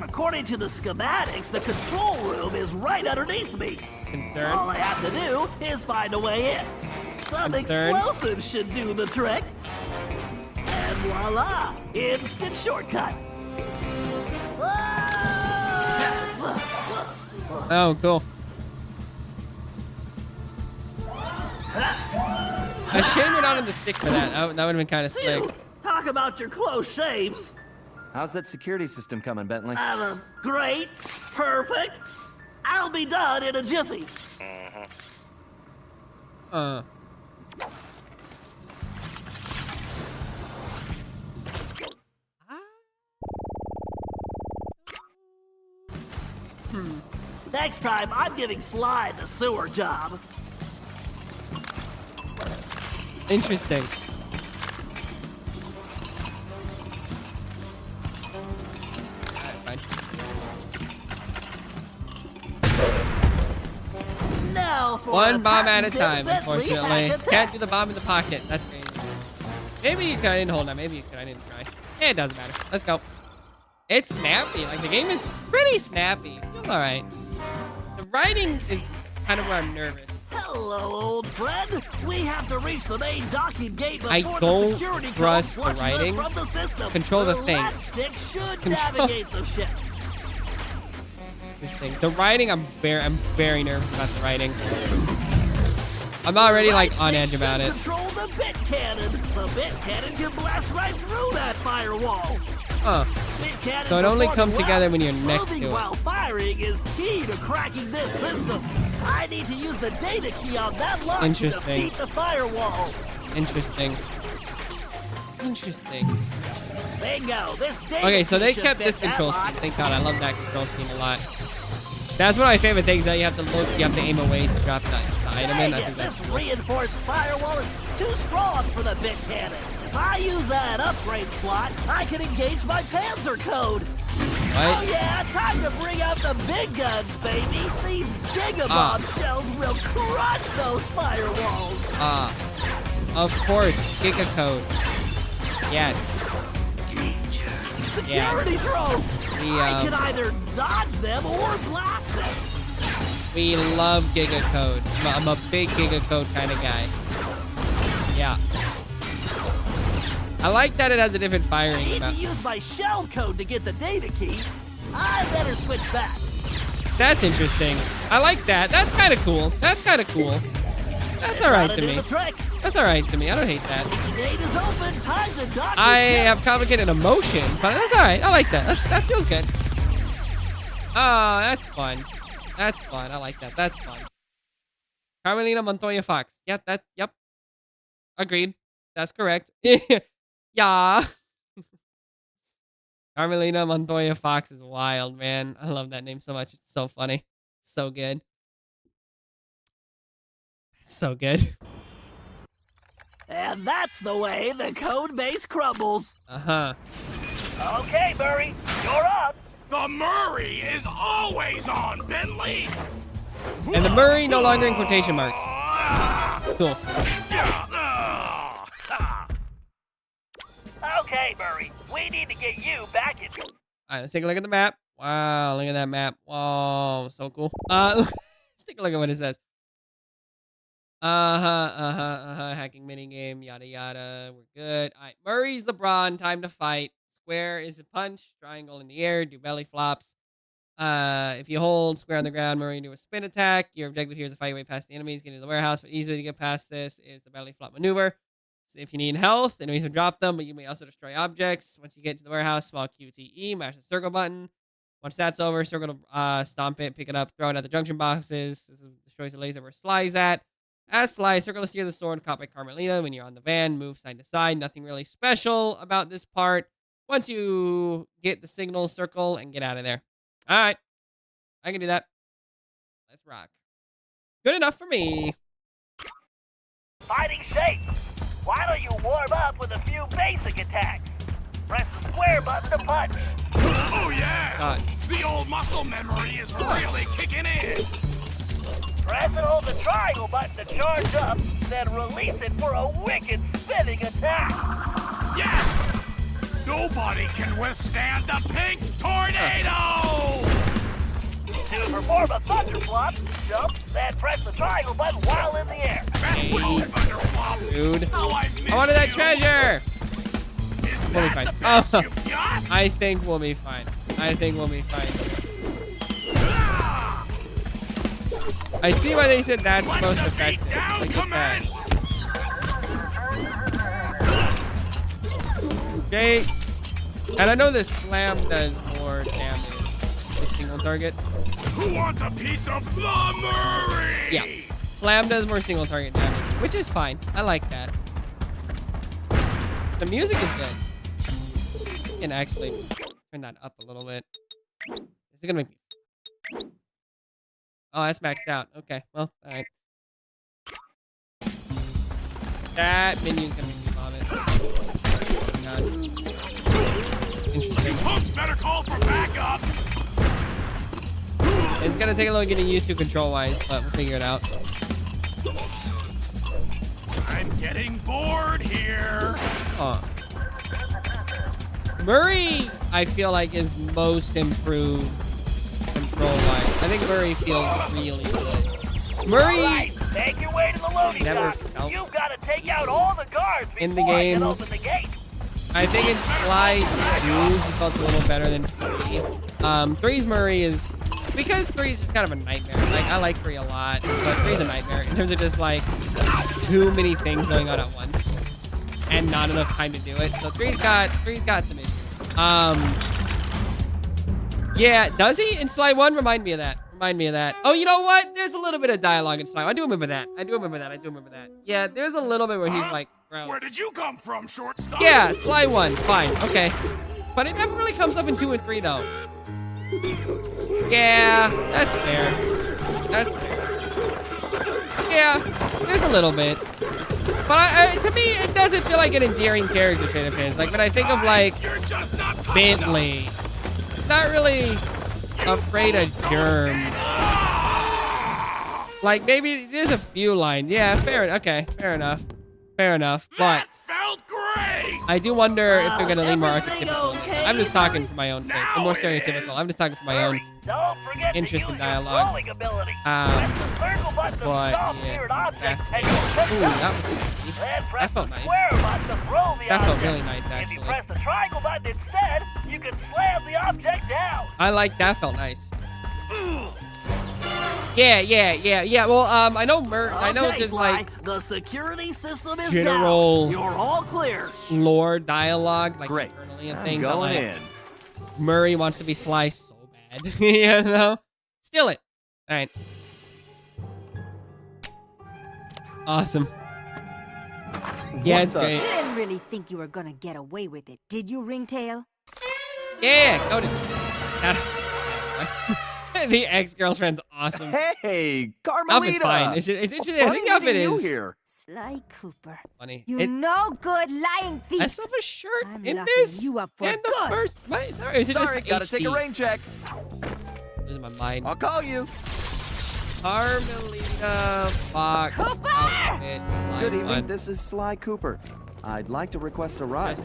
According to the schematics, the control room is right underneath me. Concern? All I have to do is find a way in. Some Concern? explosives should do the trick. And voila, instant shortcut. Oh, cool. A shame we're not on the stick for that. That would have been kind of slick. Phew, talk about your close shaves. How's that security system coming, Bentley? Great, perfect. I'll be done in a jiffy. Next time, I'm giving Sly the sewer job. Interesting. Now for One bomb at a patented time, Bentley unfortunately. hack attack. Can't do the bomb in the pocket. That's crazy. Maybe you could. I didn't hold on. Maybe you could. I didn't try. It doesn't matter. Let's go. It's snappy. Like, the game is pretty snappy. Feels alright. The writing is kind of where I'm nervous. Hello, old friend. We have to reach the main docking gate I before don't the security code trust the flushes us writing. from the system. Control the thing. left stick should Control- navigate the ship. This thing. The writing, I'm very nervous about the writing. I'm already like on edge about it. Control the bit cannon. The bit cannon can blast right through that firewall. Huh. Bit cannon So it only performs comes well. together when you're next Moving to it. while firing is key to cracking this system. I need to use the data key on that lock to Interesting. defeat the firewall. Interesting. Interesting. Bingo. This data Okay, so key they should kept fit this that control lock. scheme. Thank God, I love that control scheme a lot. That's one of my favorite things, that you have to look, you have to aim away to drop the item in. I Dang think it, that's this cool. reinforced firewall is too strong for the bit cannon. If I use that upgrade slot, I can engage my Panzer code. Oh What? yeah, time to bring out the big guns, baby. These gigabomb shells will crush those firewalls. Of course, Giga Code. Yes. Security Yes. drones. We, I can either dodge them or blast them. We love Giga Code. I'm a big Giga Code kind of guy. Yeah. I like that it has a different I firing. need to Map. use my shell code to get the data key. I better switch back. That's interesting. I like that. That's kind of cool. That's kind of cool. That's all right Gotta to do me. the trick. That's all right to me. I don't hate that. The gate is open. Time to dock the I ship. have complicated emotion, but that's all right. I like that. That feels good. Oh, that's fun. That's fun. I like that. That's fun. Carmelina Montoya Fox. Yep, yep. Agreed. That's correct. Yeah. Carmelina Montoya Fox is wild, man. I love that name so much. It's so funny. So good. So good. And that's the way the code base crumbles. Uh-huh. Okay, Murray, you're up. The Murray is always on, Bentley. And the Murray no longer in quotation marks. Cool. Okay, Murray, we need to get you back in. All right, let's take a look at the map. Wow, look at that map. Wow, so cool. Let's take a look at what it says. Hacking minigame, yada yada. We're good. All right, Murray's LeBron. Time to fight. Square is a punch. Triangle in the air. Do belly flops. If you hold square on the ground, Murray do a spin attack. Your objective here is to fight your way past the enemies, get into the warehouse. But easy way to get past this is the belly flop maneuver. So if you need health, enemies will drop them, but you may also destroy objects. Once you get to the warehouse, small QTE, mash the circle button. Once that's over, circle to stomp it, pick it up, throw it at the junction boxes. This destroys the laser where Sly's at. As Sly, circle to steer the sword caught by Carmelina. When you're on the van, move side to side. Nothing really special about this part. Once you get the signal, circle and get out of there. All right. I can do that. Let's rock. Good enough for me. Fighting safe. Why don't you warm up with a few basic attacks? Press the square button to punch. Oh yeah! God. The old muscle memory is really kicking in. Press and hold the triangle button to charge up, then release it for a wicked spinning attack. Yes! Nobody can withstand the pink tornado! To perform a thunder flop, jump, then press the triangle button while in the air. That's what Hey. Thunderflop. Dude. How I've missed I wanted that you. treasure. Is We'll be that fine. the best Oh. you've got? I think we'll be fine. I think we'll be fine. Ah! I see why they said that's the Let most the effective. beatdown Look at that. commence! Okay. And I know this slam does more damage. The single target. Who wants a piece of the Murray? Yeah. Slam does more single target damage, which is fine. I like that. The music is good. I can actually turn that up a little bit. Is it gonna make me... Oh, that's maxed out. Okay, well, alright. That menu's gonna make me vomit. Oh, God. Interesting. Punks better call for backup! It's gonna take a little getting used to control-wise, but we'll figure it out. I'm getting bored here. Oh. Murray, I feel like, is most improved control-wise. I think Murray feels really good. Murray Make your way to the loading Never dock. felt You've got to take out all the guards in the before I can games. open the gate. I think in Sly 2, he felt a little better than 3. 3's Murray is... Because 3's just kind of a nightmare. Like, I like 3 a lot, but 3's a nightmare in terms of just, like, too many things going on at once and not enough time to do it. So 3's got some issues. Yeah, does he? In Sly 1? Remind me of that. Oh, you know what? There's a little bit of dialogue in Sly. I do remember that. Yeah, there's a little bit where he's like, gross. Where did you come from, shortstop? Yeah, Sly 1. Fine. Okay. But it never really comes up in 2 and 3, though. Yeah, that's fair. Yeah, there's a little bit. But to me, it doesn't feel like an endearing character trait of his. Like, when I think of, like, You're just not tough Bentley, not really afraid of germs. Like, maybe there's a few lines. Yeah, okay, fair enough. But That felt great! I do wonder if they're gonna lean more Everything archetypical. okay? I'm just talking for my own sake. I'm more Now it stereotypical. is. I'm just talking for my own. Don't forget interest to in use your dialogue. throwing ability. Um, Press the circle button to but, stop yeah, spirit objects, that's- and you'll pick Ooh, up. that was sneaky. Then press That felt the nice. square button to throw the That felt object. really nice, If you actually. press the triangle button instead, you can slam the object down. I like that. Felt nice. Yeah. Well, I know there's like the security system is general down. You're all clear. lore dialogue, like Great. internally and I'm things. That, going like, in. Murray wants to be Sly so bad. You know? Steal it. All right. Awesome. Yeah, What it's the- great. You didn't really think you were gonna get away with it, did you, Ringtail? Yeah, go to. The ex-girlfriend's awesome. Hey, Carmelita! Outfit's fine. It's interesting. I think the outfit you is here. Sly Cooper. funny. You It, no good lying thief. I saw a shirt I'm in locking this. you up for and the good. first. What, is it Sorry, just gotta take a HD? rain check. Losing my mind. I'll call you. Carmelita Fox Cooper! outfit. Good line evening. one. This is Sly Cooper. I'd like to request a ride. You,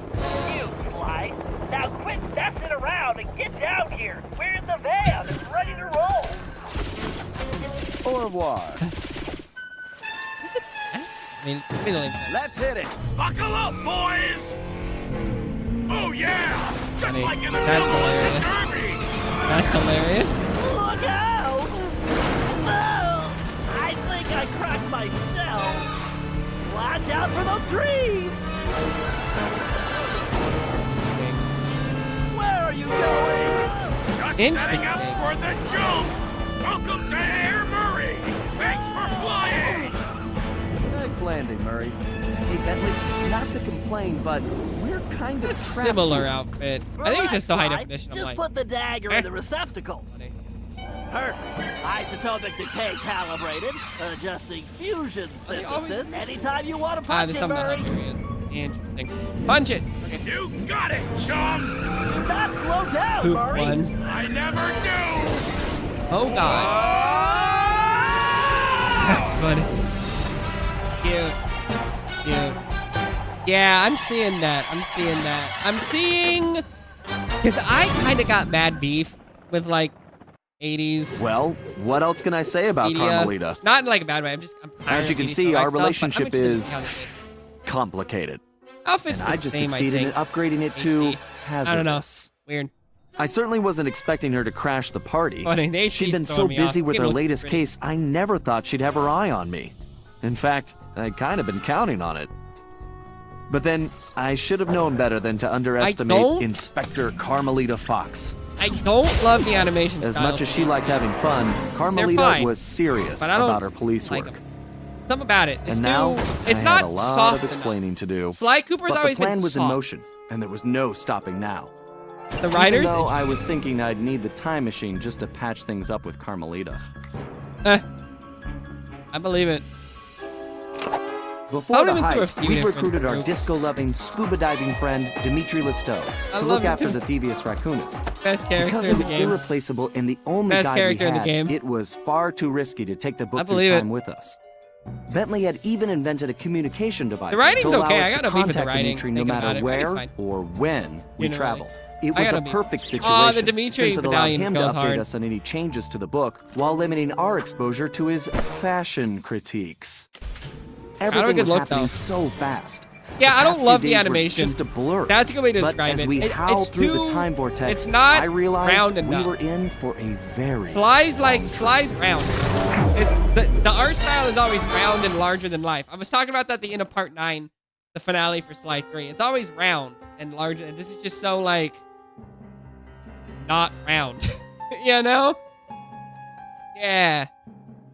Sly. Now quit messing around and get down here. We're in the van and ready to roll. Au revoir. I mean, we don't even- Let's hit it. Buckle up, boys! Oh yeah! Just mean, like in the that's Demolition hilarious. Derby! That's hilarious. Look out! No! I think I cracked my shell. Watch out for those trees! Where are you going? Just setting Interesting. up for the jump! Welcome to Air Murray! Thanks for flying! Nice landing, Murray. Hey, Bentley, not to complain, but we're kind of A trapped similar here. outfit. I think it's just so high Relax, definition. I'm Just like, put the dagger eh. in the receptacle. funny. Perfect. Isotopic decay calibrated. Adjusting fusion Are you always- synthesis. Anytime you want to Ah, punch there's it, something Murray. hilarious. Interesting. Punch it. Okay. You got it, chum! Do not slow down, Poop Murray. one. I never do! Oh god. That's funny. Cute. Yeah, I'm seeing that. I'm seeing, because I kind of got mad beef with like 80s Well, what else can I say about media. Carmelita? Not in like a bad way. I'm tired As you of can 80s see, throwback our stuff, but I'm relationship interested to is see how this is. complicated. Outfit's And the I just same, succeeded in I think. upgrading it to HD. hazardous. I don't know. Weird. I certainly wasn't expecting her to crash the party. Funny. The She'd HD's been so throwing me off. busy with It her looks latest pretty. case, I never thought she'd have her eye on me. In fact, I'd kind of been counting on it. But then, I should have known better than to underestimate don't- Inspector Carmelita Fox. I don't love the animation As style much as of she this. liked having fun, Carmelita fine, was serious but I don't about her police like work. them. Something about it. It's And now, too, I it's had not a lot soft of explaining to do. enough. Sly Cooper's But the always plan been was soft. in motion, and there was no stopping now. The writers, Even though I was thinking I'd need the time machine just to patch things up with Carmelita. I believe it. Before I've the been through a heist, few we different recruited our groups. disco-loving, scuba-diving friend, Dimitri Listow, I to love look him after too. the Thievius raccoonus. Best character Because in it the was game. irreplaceable and the only Best guy character we in the had, game. it was far too risky to take the I book through believe it. time with us. Bentley had even invented a communication device The writing's to allow okay. us I got to no beef with the contact writing, Dimitri no thinking about matter it. Writing's where fine. or when we Generally. travel. It I was got a no beef. perfect Aw, situation the Dimitri since it allowed medallion him to goes update hard. us on any changes to the book while limiting our exposure to his fashion critiques. Everything good was look, happening though. so fast. Yeah, I The don't past few love the days were animation. Just a blur. That's a good way to But describe as it. we howled It's through too, the time vortex, it's not I realized round we enough. were in for a very Sly's like long Sly's round. It's, the art style is always round and larger than life. I was talking about that at the end of part 9, the finale for Sly 3. It's always round and larger, and this is just so like not round. You know? Yeah.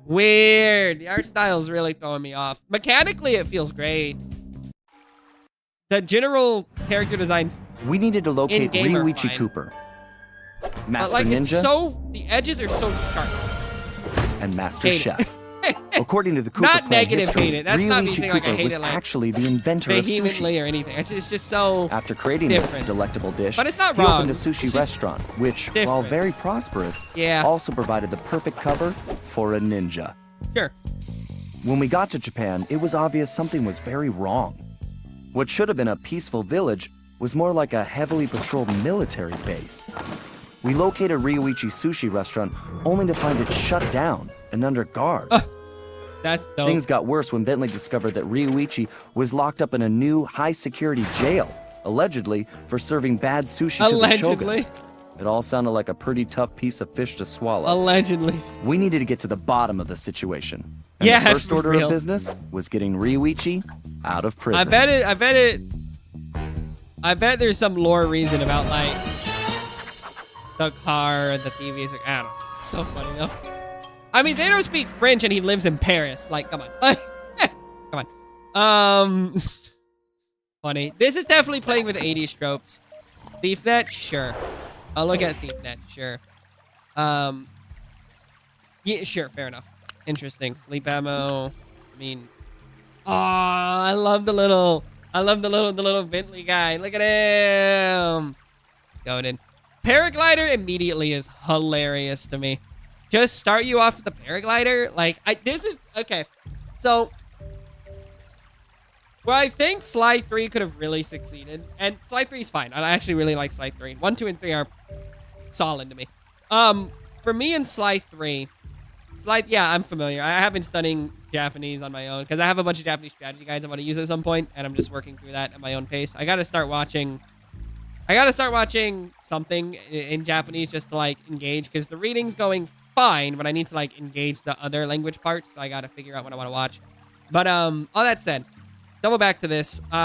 Weird. The art style is really throwing me off. Mechanically, it feels great. The general character designs, We needed to locate In-game are Ryuichi fine. Cooper, but Master like it's Ninja, so the edges are so sharp. and Master Hate it. Chef. According to the Cooper Not clan negative history, hate it. That's not me Ryuichi saying like I Cooper hate was it like actually the inventor of vehemently sushi. or anything. It's just so After creating different. this delectable dish, But it's not he wrong. opened a It's sushi just restaurant, which, while different. very prosperous, Yeah. also provided the perfect cover for a ninja. sure. When we got to Japan, it was obvious something was very wrong. What should have been a peaceful village was more like a heavily patrolled military base. We located Ryuichi Sushi restaurant only to find it shut down and under guard. That's dope. Things got worse when Bentley discovered that Ryuichi was locked up in a new high-security jail, allegedly for serving bad sushi to the Allegedly. shogun. It all sounded like a pretty tough piece of fish to swallow. Allegedly. We needed to get to the bottom of the situation. And Yeah, the first for order real. of business was getting Ryuichi out of prison. I bet there's some lore reason about like the car, the Thieves. I don't know. It's so funny though. I mean, they don't speak French and he lives in Paris. Like, come on. Come on. Funny. This is definitely playing with 80s tropes. ThiefNet? Sure. I'll look at ThiefNet. Sure. Yeah, sure. Fair enough. Interesting. Sleep ammo. I mean, oh, I love the little Bentley guy. Look at him. Going in. Paraglider immediately is hilarious to me. Just start you off with the paraglider. Like, this is okay. So, well, I think Sly 3 could have really succeeded, and Sly 3 is fine. I actually really like Sly 3. 1, 2, and 3 are solid to me. For me in Sly 3, yeah, I'm familiar. I have been studying Japanese on my own because I have a bunch of Japanese strategy guides I want to use at some point, and I'm just working through that at my own pace. I gotta start watching something in Japanese just to like engage because the reading's going fine, but I need to like engage the other language parts. So I gotta figure out what I want to watch. But all that said, double back to this. I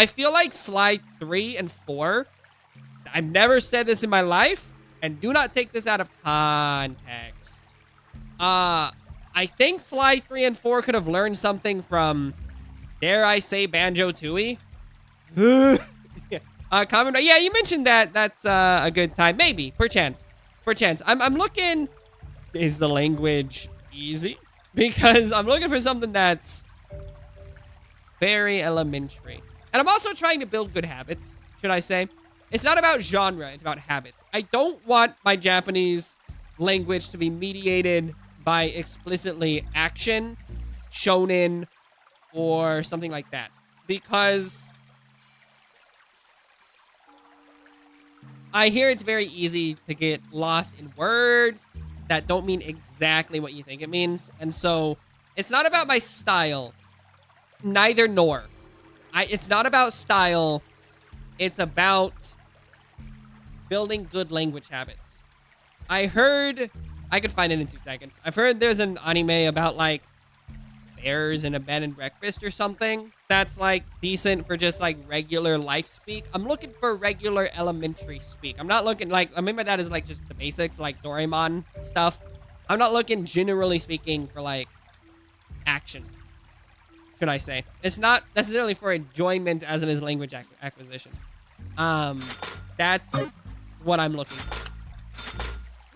feel like Sly 3 and 4. I've never said this in my life, and do not take this out of context. I think Sly 3 and 4 could have learned something from, dare I say, Banjo-Tooie. Comment. Yeah, you mentioned that. That's a good time. Maybe, perchance. I'm looking. Is the language easy? Because I'm looking for something that's very elementary. And I'm also trying to build good habits, should I say. It's not about genre, it's about habits. I don't want my Japanese language to be mediated by explicitly action, shonen, or something like that. Because I hear it's very easy to get lost in words that don't mean exactly what you think it means. And so it's not about my style, neither nor. It's not about style. It's about building good language habits. I could find it in 2 seconds. I've heard there's an anime about like bears in a bed and breakfast or something that's like decent for just like regular life speak. I'm looking for regular elementary speak. I'm not looking like, I mean by that is like just the basics like Doraemon stuff. I'm not looking generally speaking for like action, should I say. It's not necessarily for enjoyment as it is language acquisition. That's what I'm looking for.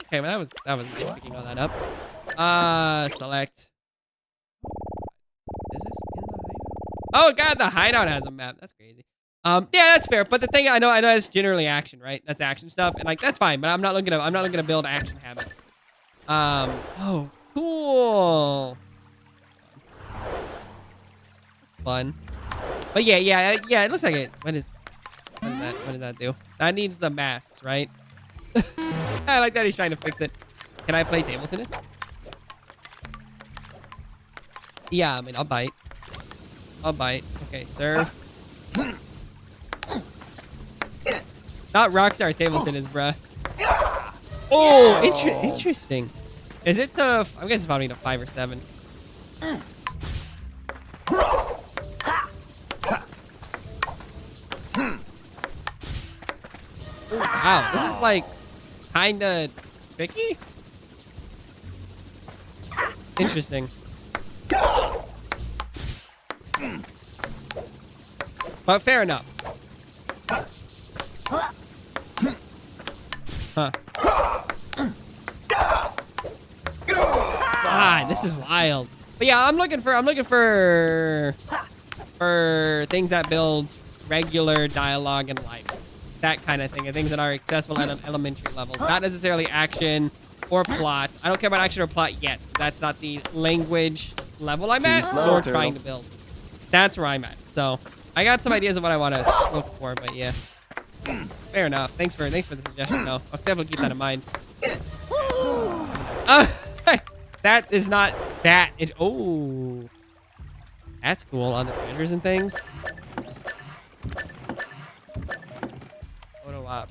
Okay, well that was nice picking all that up. Select. Is this in the hideout? Oh god, the hideout has a map. That's crazy. Yeah, that's fair. But the thing I know it's generally action, right? That's action stuff, and like that's fine. But I'm not looking to build action habits. Oh cool. Fun. But yeah, it looks like it. What does that do? That needs the masks, right? I like that he's trying to fix it. Can I play table tennis? Yeah, I mean, I'll bite. Okay, serve. Not Rockstar table tennis, bruh. Oh, interesting. Is it the... I guess it's probably the 5 or 7. Wow, this is like kinda tricky. Interesting. But fair enough. Huh. God, this is wild. But yeah, I'm looking for things that build regular dialogue and life. That kind of thing, and things that are accessible at an elementary level. Not necessarily action or plot. I don't care about action or plot yet. That's not the language level I'm at or trying to build. That's where I'm at. So I got some ideas of what I want to look for, but yeah. Fair enough. Thanks for the suggestion, though. I'll definitely keep that in mind. That is not that. Oh, that's cool on the treasures and things. Photo op.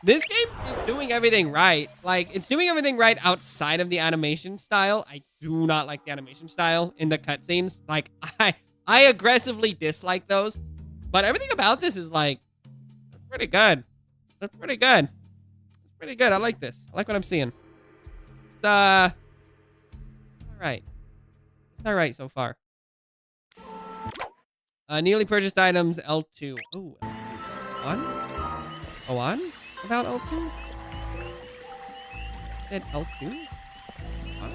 This game is doing everything right. Like, it's doing everything right outside of the animation style. I do not like the animation style in the cutscenes. Like, I aggressively dislike those. But everything about this is, like, pretty good. That's pretty good. It's pretty good. I like this. I like what I'm seeing. It's, all right. It's all right so far. Newly purchased items, L2. Ooh, L1? Go on? About L2? Said L2? I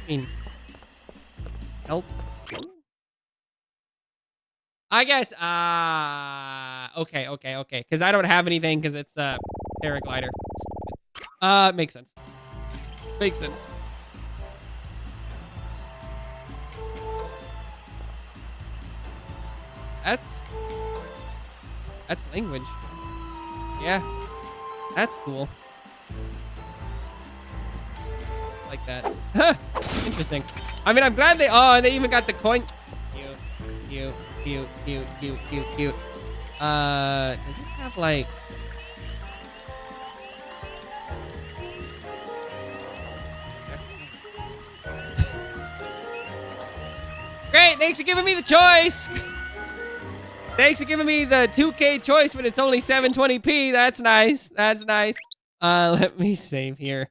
mean, L2? I guess, okay. Because I don't have anything because it's a paraglider. Makes sense. Makes sense. That's language. Yeah. That's cool. Like that. Interesting. I mean, I'm glad they even got the coin. Cute. Does this have like... Great, thanks for giving me the choice. Thanks for giving me the 2K choice when it's only 720p. That's nice. That's nice. Let me save here.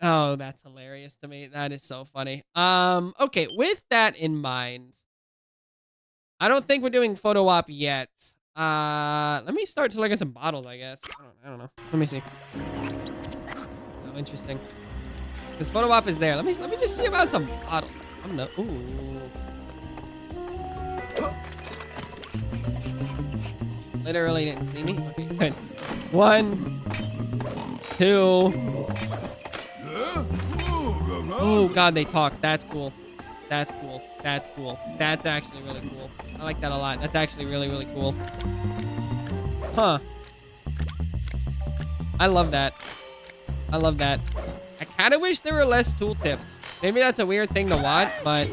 Oh, that's hilarious to me. That is so funny. Okay, with that in mind, I don't think we're doing photo op yet. Let me start to look at some bottles, I guess. I don't know. Let me see. Oh, interesting. Because photo op is there. Let me just see about some bottles. I'm gonna. Ooh. Literally didn't see me. Okay, good. 1, 2. Oh God, they talk. That's cool. That's cool. That's cool. That's actually really cool. I like that a lot. That's actually really, really cool. Huh. I love that. I love that. I kind of wish there were less tooltips. Maybe that's a weird thing to want, but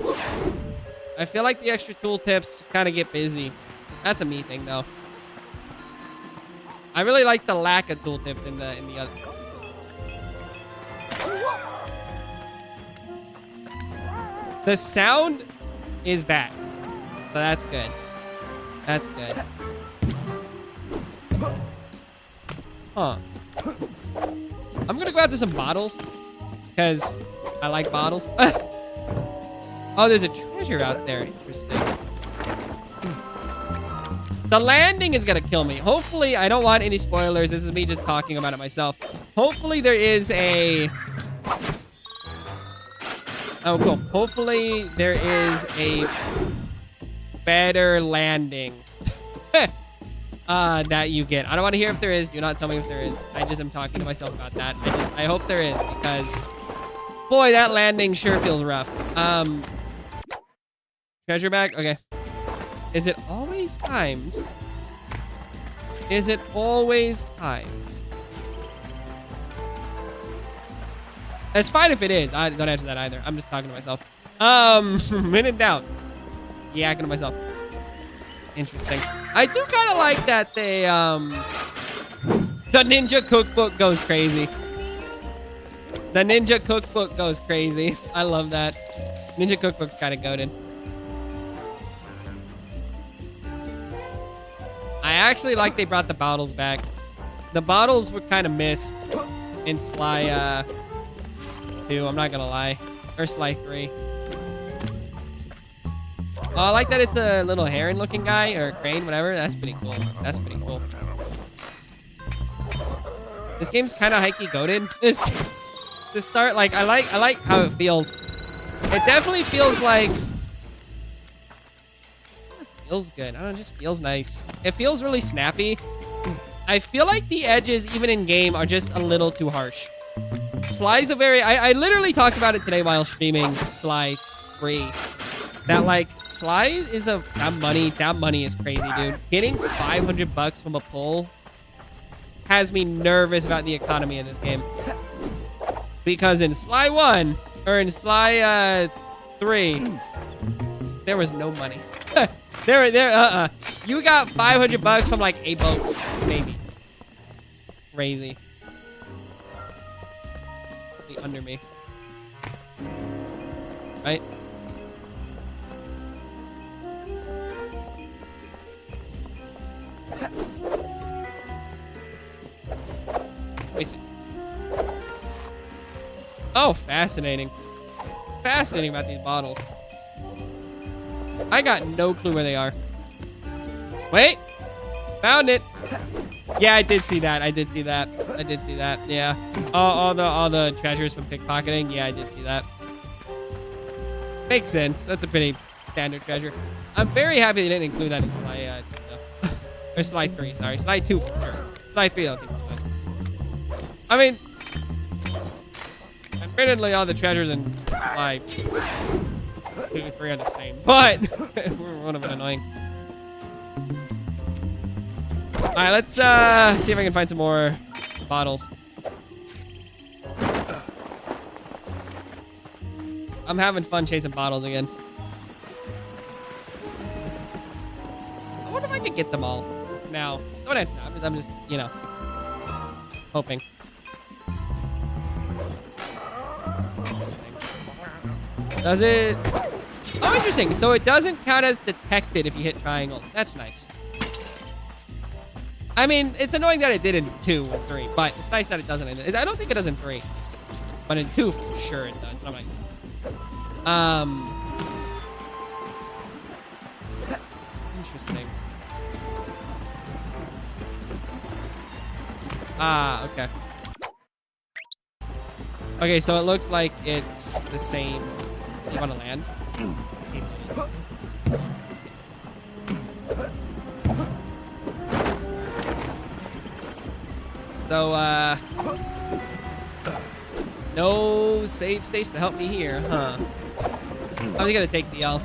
I feel like the extra tooltips just kind of get busy. That's a me thing, though. I really like the lack of tooltips in the other. The sound is back, so that's good. That's good. Huh. I'm gonna go after some bottles because I like bottles. Oh, there's a treasure out there. Interesting. The landing is gonna kill me. Hopefully, I don't want any spoilers. This is me just talking about it myself. Hopefully, there is a... Oh, cool. Hopefully, there is a better landing. that you get. I don't want to hear if there is. Do not tell me if there is. I just am talking to myself about that. I hope there is, because boy, that landing sure feels rough. Treasure bag? Okay. Is it always timed? Is it always timed? It's fine if it is. I don't answer that either. I'm just talking to myself. When in doubt. Yakking to myself. Interesting. I do kind of like that they, the Ninja Cookbook goes crazy. The Ninja Cookbook goes crazy. I love that. Ninja Cookbook's kind of goated. I actually like they brought the bottles back. The bottles were kind of missed in Sly 2, I'm not gonna lie. Or Sly 3. Oh, I like that it's a little heron looking guy, or crane, whatever. That's pretty cool. That's pretty cool. This game's kind of hikey goated. To start, like, I like how it feels. It definitely feels like... It feels good. I don't know, it just feels nice. It feels really snappy. I feel like the edges, even in game, are just a little too harsh. Sly's a very... I literally talked about it today while streaming Sly 3. That, like, Sly is a... That money is crazy, dude. Getting $500 from a pull has me nervous about the economy in this game. Because in Sly 1, or in Sly 3, there was no money. You got $500 from, like, a boat, maybe. Crazy. Under me. Right? Let me see. Oh, fascinating. Fascinating about these bottles. I got no clue where they are. Wait! Found it! Yeah, I did see that. I did see that. I did see that. Yeah. All the treasures from pickpocketing. Yeah, I did see that. Makes sense. That's a pretty standard treasure. I'm very happy they didn't include that in Sly or Sly 3. Sorry, Sly 2 for sure. Sly 3, I don't think it's fine. I mean, admittedly, all the treasures in Sly 2 and 3 are the same, but we're one of it annoying. All right, let's see if I can find some more bottles. I'm having fun chasing bottles again. I wonder if I can get them all now. I'm just, you know, hoping. Does it? Oh, interesting. So it doesn't count as detected if you hit triangle. That's nice. I mean, it's annoying that it did in 2 or 3, but it's nice that it doesn't. I don't think it does in 3, but in 2 for sure it does. I'm like, interesting. Okay. Okay, so it looks like it's the same. You want to land? So, no save states to help me here, huh? I was gonna take the L.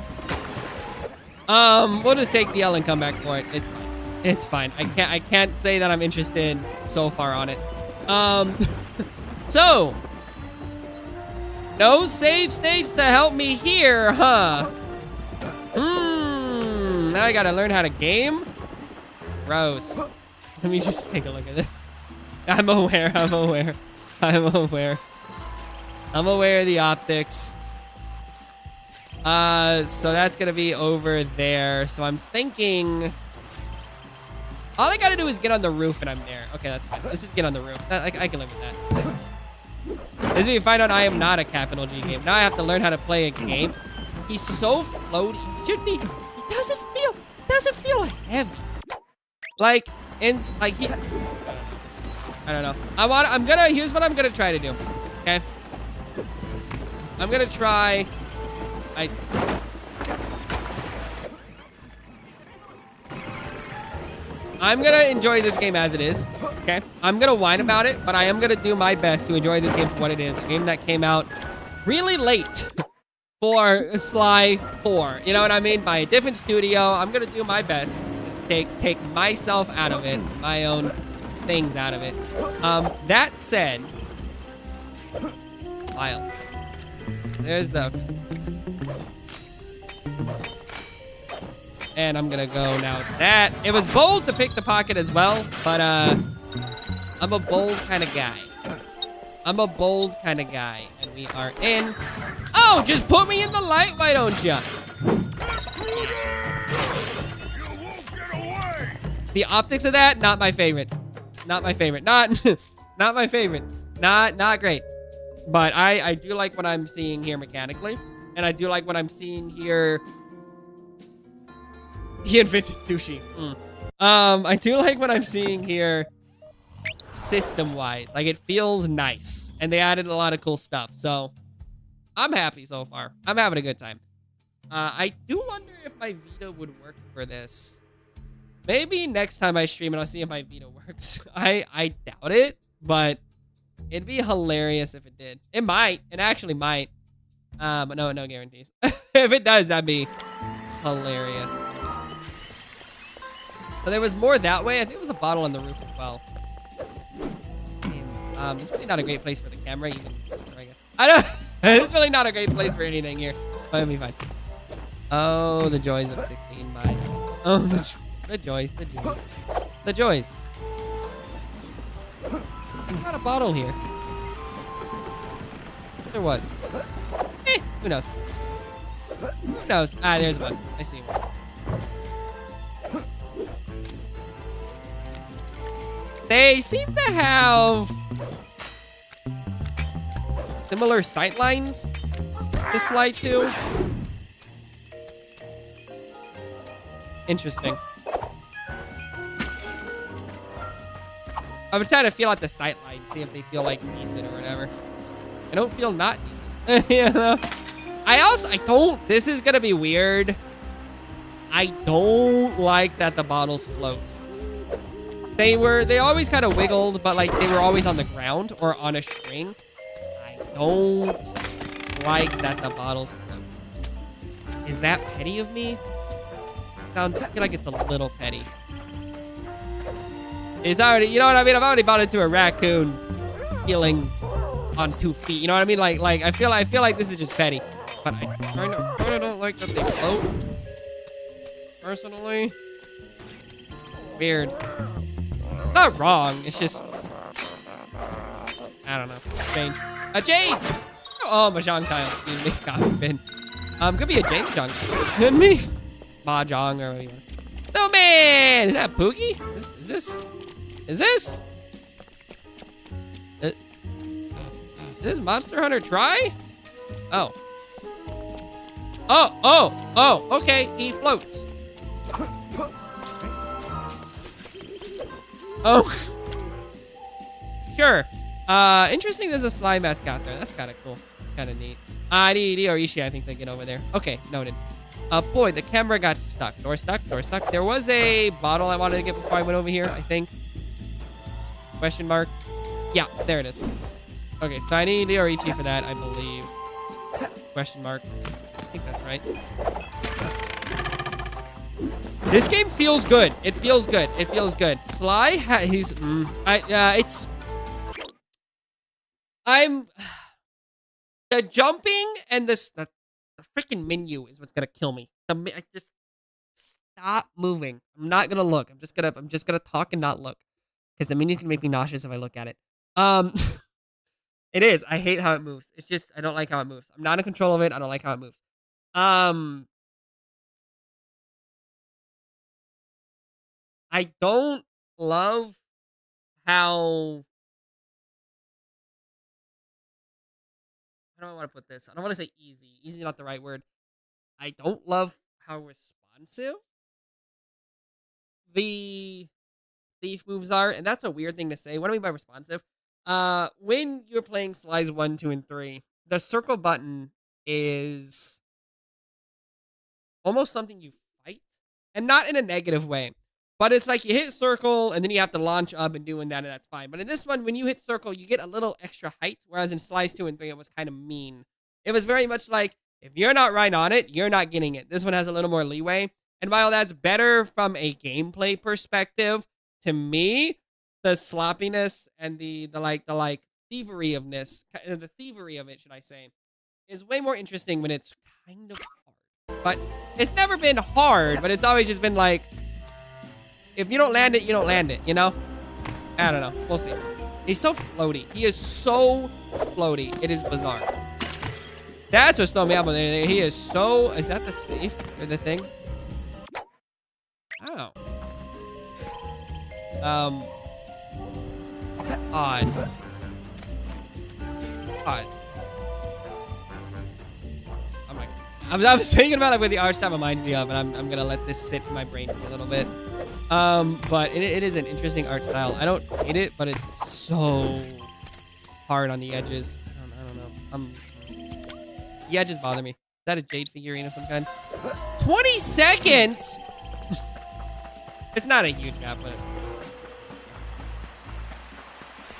We'll just take the L and come back for it. It's fine. It's fine. I can't say that I'm interested so far on it. So, no save states to help me here, huh? Now I gotta learn how to game? Gross. Let me just take a look at this. I'm aware of the optics. So that's gonna be over there. So I'm thinking... All I gotta do is get on the roof and I'm there. Okay, that's fine. Let's just get on the roof. I can live with that. This is when you find out I am not a capital G game. Now I have to learn how to play a game. He's so floaty. He should be... He doesn't feel heavy. Like, he... I don't know. Here's what I'm gonna try to do. Okay? I'm gonna try... I'm gonna enjoy this game as it is, okay? I'm gonna whine about it, but I am gonna do my best to enjoy this game for what it is. A game that came out really late for Sly 4. You know what I mean? By a different studio. I'm gonna do my best to take myself out of it, my own things out of it. That said, Wild. There's the... And I'm gonna go now with that. It was bold to pick the pocket as well, but I'm a bold kind of guy. I'm a bold kind of guy. And we are in. Oh, just put me in the light, why don't you? The optics of that, not my favorite. Not my favorite. Not my favorite. Not great. But I do like what I'm seeing here mechanically. And I do like what I'm seeing here. He invented sushi. I do like what I'm seeing here system-wise. Like, it feels nice. And they added a lot of cool stuff. So, I'm happy so far. I'm having a good time. I do wonder if my Vita would work for this. Maybe next time I stream it, I'll see if my Vita works. I doubt it, but it'd be hilarious if it did. It might. It actually might. But no guarantees. If it does, that'd be hilarious. But there was more that way. I think there was a bottle on the roof as well. It's really not a great place for the camera. Even, I don't. It's really not a great place for anything here. But it'll be fine. Oh, the joys of 16 by. Oh, the joys. The joys. There's not a bottle here. There was. Who knows? Who knows? Ah, there's one. I see one. They seem to have similar sight lines to Sly 2. Interesting. I'm trying to feel out the sight lines, see if they feel like decent or whatever. I don't feel not decent. You know? I don't, this is gonna be weird. I don't like that the bottles float. They always kind of wiggled, but like they were always on the ground or on a string. I don't like that the bottles float. Is that petty of me? I feel like it's a little petty. It's already, you know what I mean? I've already bought into a raccoon stealing on 2 feet. You know what I mean? Like I feel like this is just petty. But I kind of don't like that they float. Personally, weird. Not wrong. It's just, I don't know. Change. A Jade! Oh, Mahjong tile. Excuse me. God, been. Could be a Jade Mahjong. Couldn't be? Mahjong or whatever. No, man! Is that Pookie? Is this Monster Hunter Try? Oh. Oh, okay. He floats. Oh. Sure. Interesting there's a Sly mascot there. That's kind of cool. Kind of neat. I need Orishi, I think they get over there. Okay, noted. Boy, the camera got stuck. Door stuck. There was a bottle I wanted to get before I went over here, I think. Question mark. Yeah, there it is. Okay, so I need Orichi for that, I believe. Question mark. I think that's right. This game feels good. It feels good. Sly, the jumping and the freaking menu is what's gonna kill me. I just stop moving. I'm not gonna look. I'm just gonna talk and not look, because the menu's gonna make me nauseous if I look at it. It is. I hate how it moves. It's just I don't like how it moves. I'm not in control of it. I don't like how it moves. I don't love how do I want to put this? I don't want to say easy. Easy is not the right word. I don't love how responsive the thief moves are, and that's a weird thing to say. What do I mean by responsive? When you're playing Slides 1, 2, and 3, the circle button is almost something you fight, and not in a negative way. But it's like you hit circle, and then you have to launch up and doing that, and that's fine. But in this one, when you hit circle, you get a little extra height, whereas in Slice 2 and 3, it was kind of mean. It was very much like, if you're not right on it, you're not getting it. This one has a little more leeway. And while that's better from a gameplay perspective, to me, the sloppiness and the thievery of it, should I say, is way more interesting when it's kind of hard. But it's never been hard, but it's always just been like, if you don't land it, you don't land it, you know? I don't know. We'll see. He's so floaty. He is so floaty. It is bizarre. That's what's throwing me up with anything. He is so... Is that the safe or the thing? Oh. Odd. I was thinking about it with the art style reminds me of, and I'm gonna let this sit in my brain for a little bit. But it is an interesting art style. I don't hate it, but it's so hard on the edges. I don't know. The edges bother me. Is that a jade figurine of some kind? 20 seconds? It's not a huge gap, but...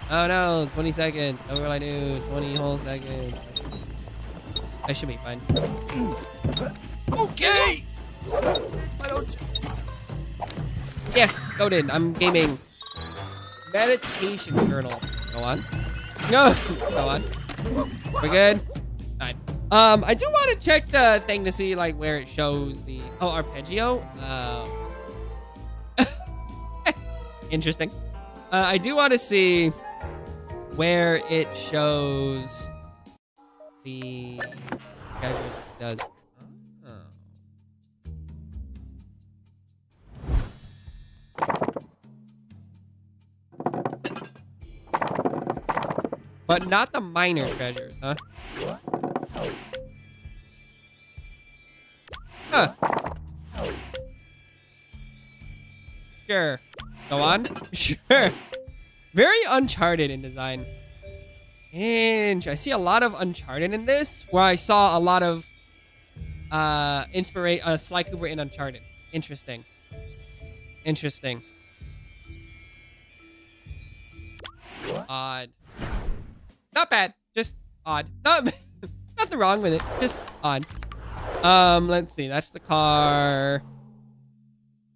Oh no, 20 seconds. What will I do? 20 whole seconds. I should be fine. Okay! Why don't you... Yes, Godin, I'm gaming. Meditation journal. Go on. No, go on. We're good? Fine. I do want to check the thing to see, like, where it shows the... Oh, arpeggio? Interesting. I do want to see where it shows the... does. But not the minor treasures, huh? Huh. Sure. Go on. Sure. Very Uncharted in design. And I see a lot of Uncharted in this, where I saw a lot of Sly Cooper in Uncharted. Interesting. Interesting. Odd. Not bad. Just odd. Nothing wrong with it. Just odd. Let's see. That's the car.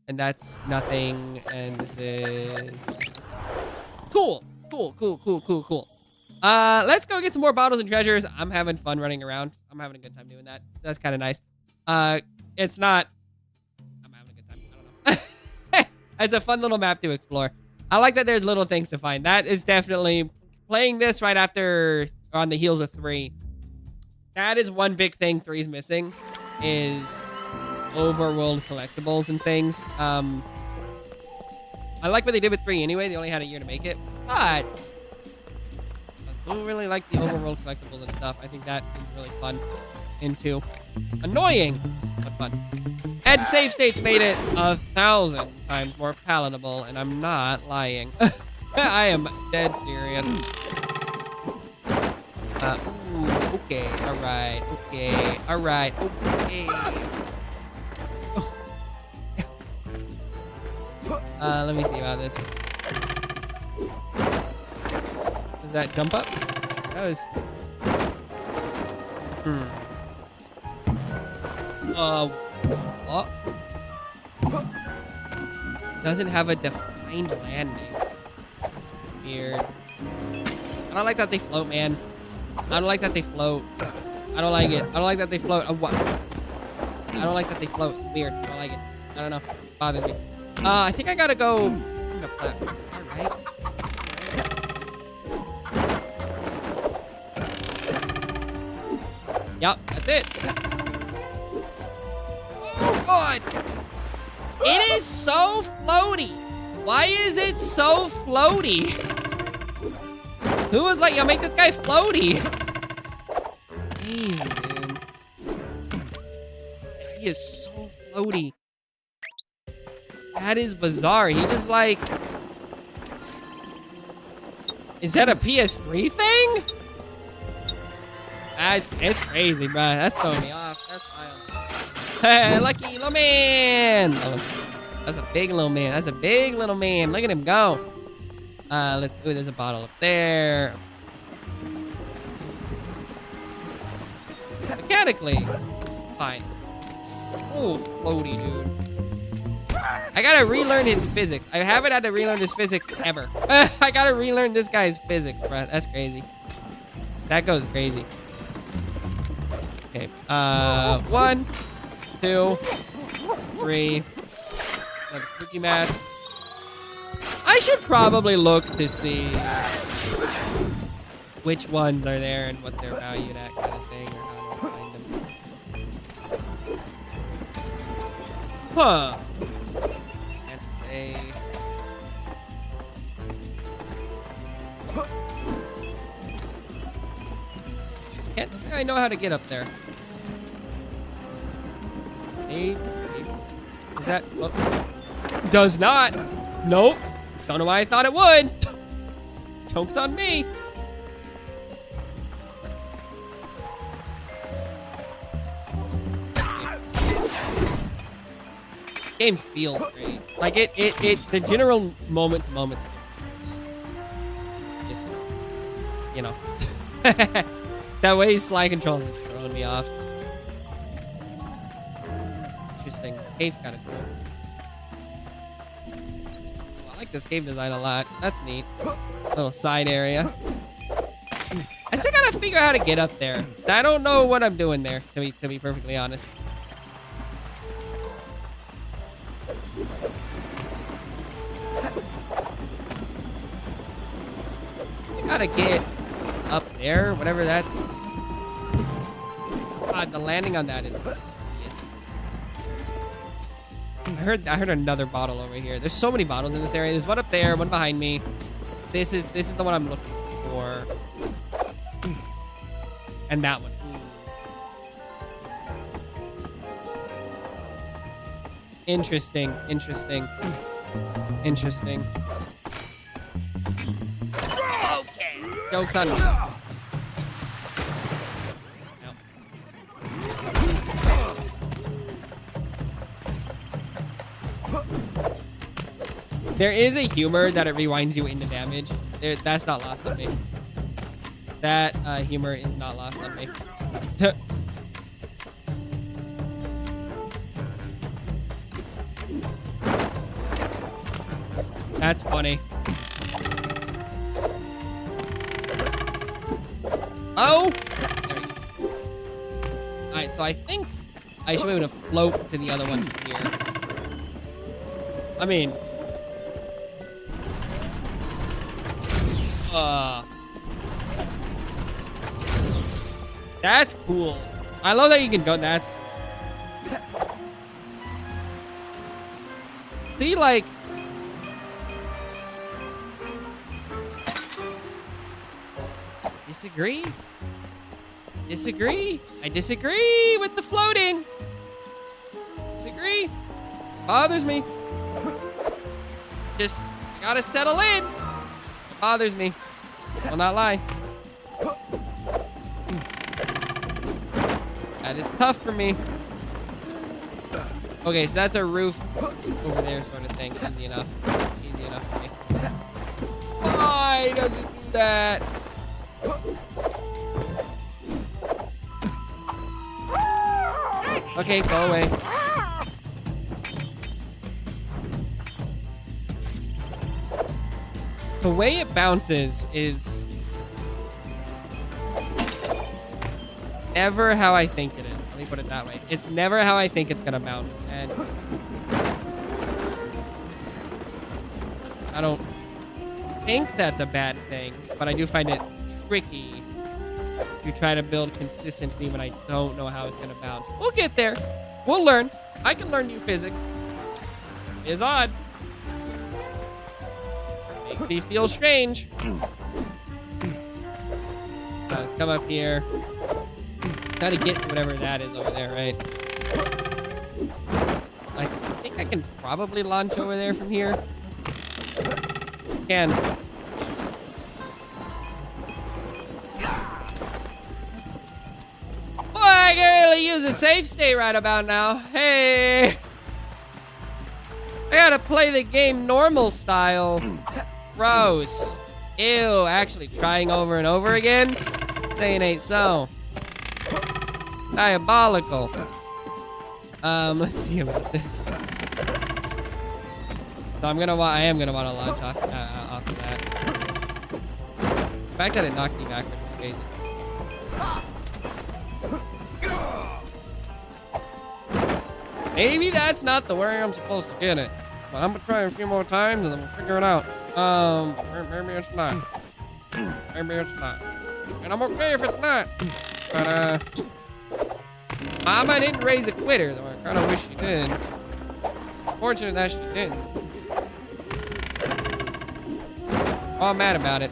And that's nothing. And this is... Cool. Cool. Let's go get some more bottles and treasures. I'm having fun running around. I'm having a good time doing that. That's kind of nice. It's not... I'm having a good time. I don't know. It's a fun little map to explore. I like that there's little things to find. That is definitely... Playing this right after... Or on the heels of 3. That is one big thing 3's missing. Is... overworld collectibles and things. I like what they did with 3 anyway. They only had a year to make it. But... I don't really like the overworld collectibles and stuff. I think that is really fun. Into annoying, but fun. And save states made it 1,000 times more palatable, and I'm not lying. I am dead serious. Ooh, okay, alright, okay, alright, okay. Let me see about this. Does that jump up? It does. What? Doesn't have a defined landing. Weird. I don't like that they float, man. I don't like that they float. I don't like it. I don't like that they float. What? I don't like that they float. It's weird. I don't like it. I don't know. It bothers me. I think I gotta go. Alright. Yep, that's it. Oh, God. It is so floaty. Why is it so floaty? Who was like, yo, make this guy floaty? Easy, man. He is so floaty. That is bizarre. He just like... Is that a PS3 thing? It's crazy, bro. That's throwing me off. That's wild. Hey, lucky little man. That's a big little man. That's a big little man. Look at him go. Ooh, there's a bottle up there. Mechanically, fine. Ooh, floaty, dude. I gotta relearn his physics. I haven't had to relearn his physics ever. I gotta relearn this guy's physics, bro. That's crazy. That goes crazy. Okay. 1, 2, 3. Another spooky mask. I should probably look to see which ones are there and what they're valued at, kind of thing, or how to find them. Huh. Can't say. Can't say I know how to get up there. Maybe. Is that? Oh. Does not. Nope. Don't know why I thought it would. Joke's on me. Game feels great. Like the general moment to moment. Just, you know. That way Sly controls is throwing me off. Interesting. This cave's kind of cool. I like this cave design a lot. That's neat. Little side area. I still gotta figure out how to get up there. I don't know what I'm doing there, to be perfectly honest. I gotta get up there, whatever that's. God, the landing on that is. I heard another bottle over here. There's so many bottles in this area. There's one up there, one behind me. This is the one I'm looking for. And that one. Interesting. Okay. Joke's on me. There is a humor that it rewinds you into damage. That's not lost on me. That humor is not lost on me. That's funny. Oh! There we go. Alright, so I think I should be able to float to the other ones from here. I mean... That's cool. I love that you can go. That's... See, like... Disagree. I disagree with the floating. Disagree. Bothers me. Just, I gotta settle in. It bothers me. Will not lie. That is tough for me. Okay, so that's a roof over there sort of thing. Easy enough. Easy enough for me. Why does it do that? Okay, go away. The way it bounces is never how I think it is. Let me put it that way. It's never how I think it's gonna bounce. And I don't think that's a bad thing, but I do find it tricky to try to build consistency when I don't know how it's gonna bounce. We'll get there. We'll learn. I can learn new physics. It's odd. Makes me feel strange. Let's come up here. Gotta get to whatever that is over there, right? I think I can probably launch over there from here. Can. Boy, I can really use a safe state right about now. Hey! I gotta play the game normal style. Gross. Ew, actually trying over and over again? Saying ain't so. Diabolical. Let's see about this. So I am gonna want to launch off of that. The fact that it knocked me backwards is crazy. Maybe that's not the way I'm supposed to get it. But I'm gonna try a few more times and then we'll figure it out. Maybe it's not. Maybe it's not. And I'm okay if it's not. But, Mama didn't raise a quitter, though. I kind of wish she did. Fortunate that she didn't. Oh, I'm mad about it.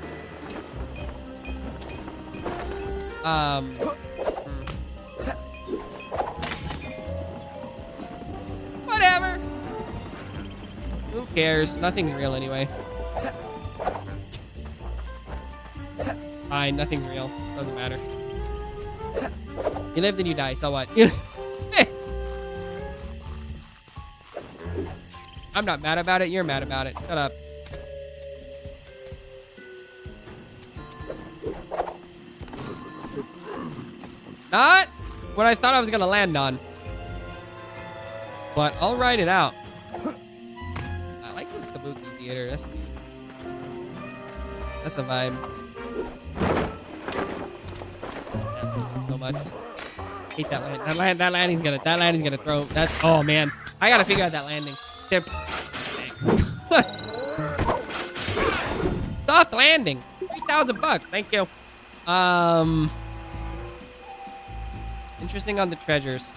Whatever. Who cares? Nothing's real anyway. Fine, nothing's real. Doesn't matter. You live, then you die. So what? I'm not mad about it. You're mad about it. Shut up. Not what I thought I was gonna land on. But I'll write it out. I like this kabuki theater. That's cute. That's a vibe. So much. Hate that land. That landing's gonna throw. That's, oh man. I gotta figure out that landing. Soft landing. $3,000. Thank you. Interesting on the treasures.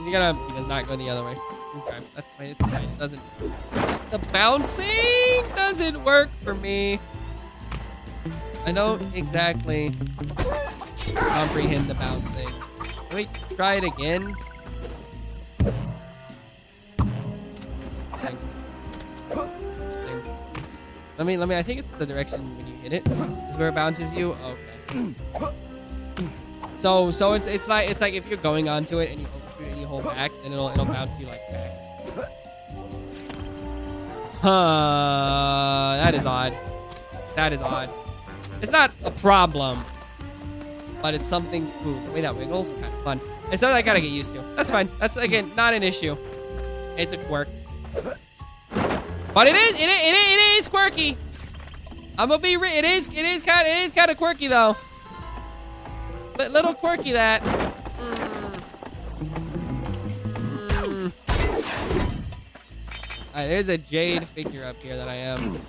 He does not go the other way. Okay, that's fine. It's fine. It doesn't. The bouncing doesn't work for me. I don't exactly comprehend the bouncing. Can we try it again? Let me. I think it's the direction when you hit it is where it bounces you. Okay. So it's like if you're going onto it and you overshoot and you hold back, then it'll bounce you like back. That is odd. That is odd. It's not a problem, but it's something. Ooh, the way that wiggles, kind of fun. It's something I gotta get used to. That's fine. That's again not an issue. It's a quirk, but it is quirky. I'm gonna be. It is kind of quirky though. Little quirky that. Alright, there's a jade figure up here that I am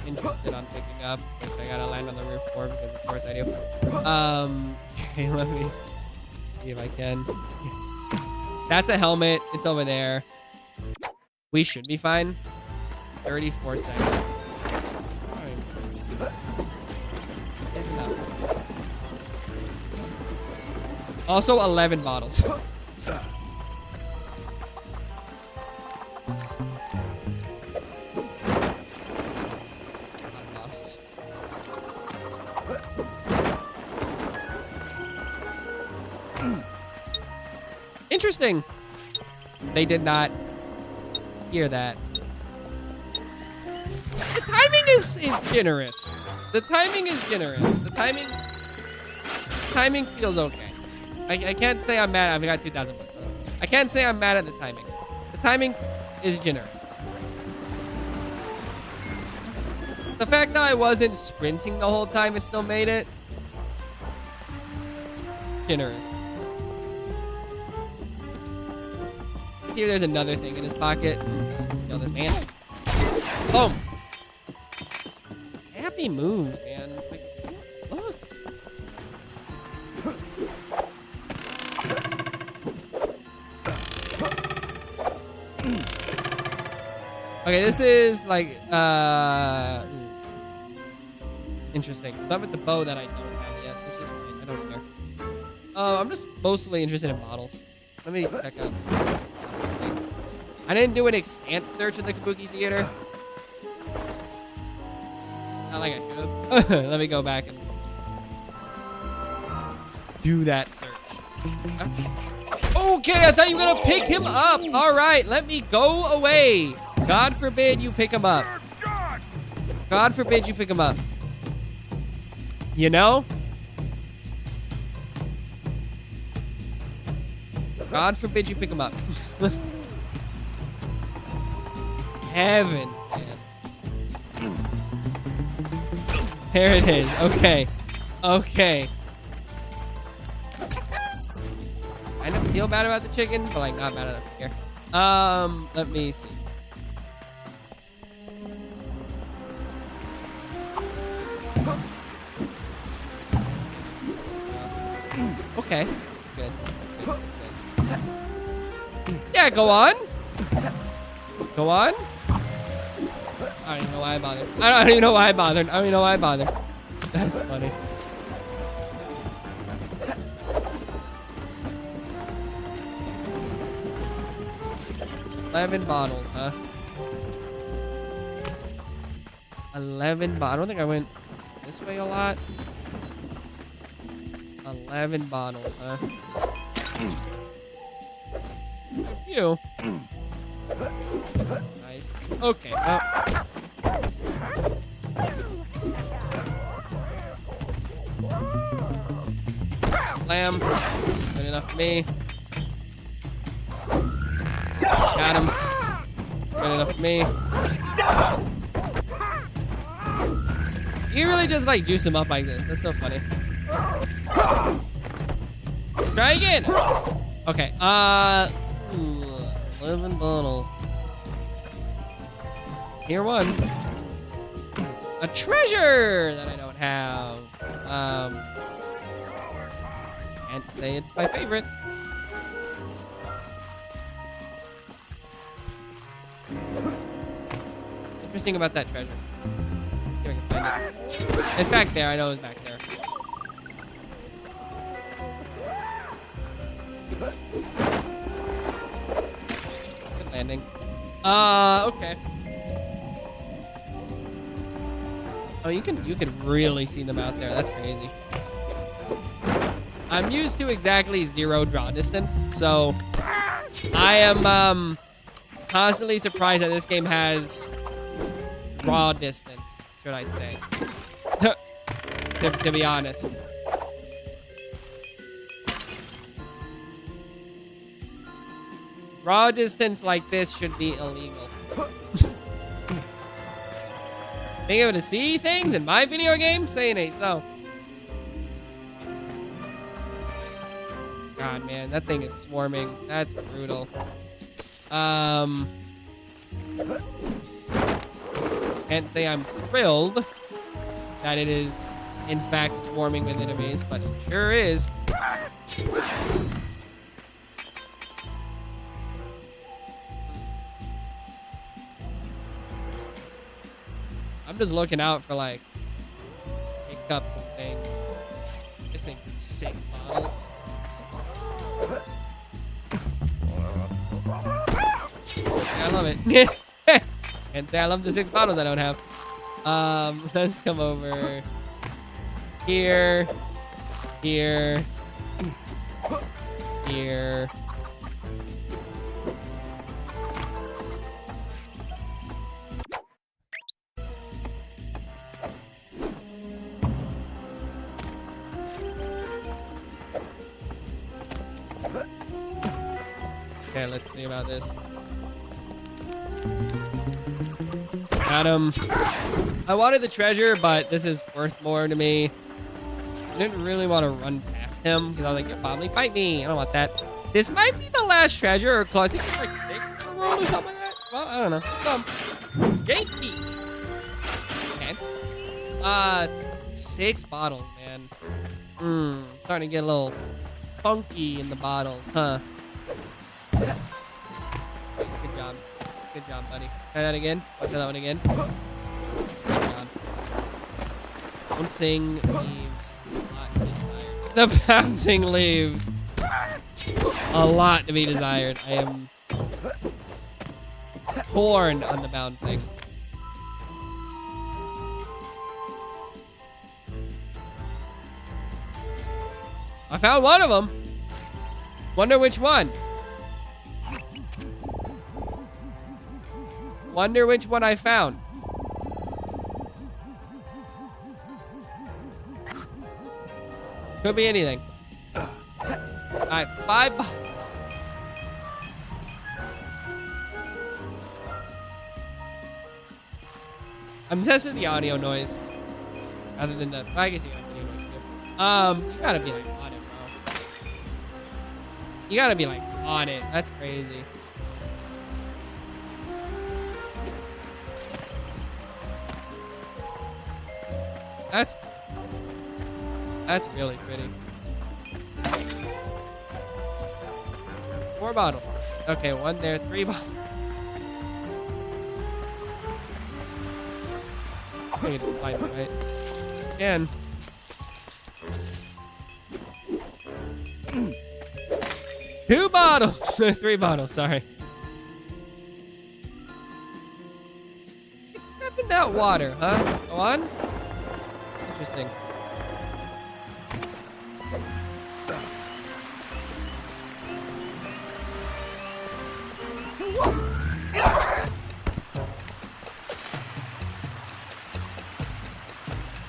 interested on picking up, which I gotta land on the roof for because of course I do. Okay, let me see if I can. That's a helmet. It's over there. We should be fine. 34 seconds. Also 11 bottles. Interesting. They did not hear that. The timing is generous. The timing is generous. The timing feels okay. I can't say I'm mad. I've got 2,000 bucks. I can't say I'm mad at the timing. The timing is generous. The fact that I wasn't sprinting the whole time and still made it. Generous. See if there's another thing in his pocket. Kill this man. Boom. Snappy move, man. Like, looks. Okay, this is like interesting. So I'm with the bow that I don't have yet, which is fine. I don't care. I'm just mostly interested in models. Let me check out things. I didn't do an extant search of the Kabuki Theater. Not like I should have. Let me go back and do that search. Okay, I thought you were gonna pick him up. All right, let me go away. God forbid you pick him up. God forbid you pick him up. You know? God forbid you pick him up. Heaven, man. There it is. Okay. Okay. I don't feel bad about the chicken, but like not bad enough here. Let me see. Okay. Good. Good. Good. Yeah, go on. Go on. I don't even know why I bothered. I don't even know why I bothered. I don't even know why I bothered. That's funny. $11 bottles, huh? 11 bottles. I don't think I went this way a lot. 11 bottles, huh? A few. Nice. Okay. Well. Lamb. Good enough for me. Got him. Good enough for me. You really just like juice him up like this. That's so funny. Try again. Okay. 11 bottles. Here one. A treasure that I don't have. Can't say it's my favorite. Interesting about that treasure. See if I can find it. It's back there. I know it's back there. Good landing. Okay. Oh, you can really see them out there. That's crazy. I'm used to exactly 0 draw distance, so I am constantly surprised that this game has draw distance, should I say. to be honest. Draw distance like this should be illegal. Being able to see things in my video game? Saying ain't so. God, man, that thing is swarming. That's brutal. Can't say I'm thrilled that it is, in fact, swarming with enemies, but it sure is. I'm just looking out for, like, hiccups and things. Missing 6 bottles. I love it. Can't say I love the 6 bottles I don't have. Let's come over here, here, here. Okay, let's see about this. Got him. I wanted the treasure, but this is worth more to me. I didn't really want to run past him because I was like, you'll probably fight me. I don't want that. This might be the last treasure, or I think it's like 6 in the world or something like that. Well, I don't know. Gatekeep. Okay. 6 bottles, man. Starting to get a little funky in the bottles, huh? Good job. Good job, buddy. Try that again. Try that one again. Good job. Bouncing leaves. The bouncing leaves. A lot to be desired. I am torn on the bouncing. I found one of them. Wonder which one. Wonder which one I found. Could be anything. Alright, 5. I'm testing the audio noise. Other than the, I guess you got video noise too. You gotta be like on it, bro. You gotta be like on it. That's crazy. That's really pretty. 4 bottles. Okay, 1 there, 3 bottles. I need to find it, right? Again. Two bottles! 3 bottles, sorry. Step in that water, huh? Go on. Interesting.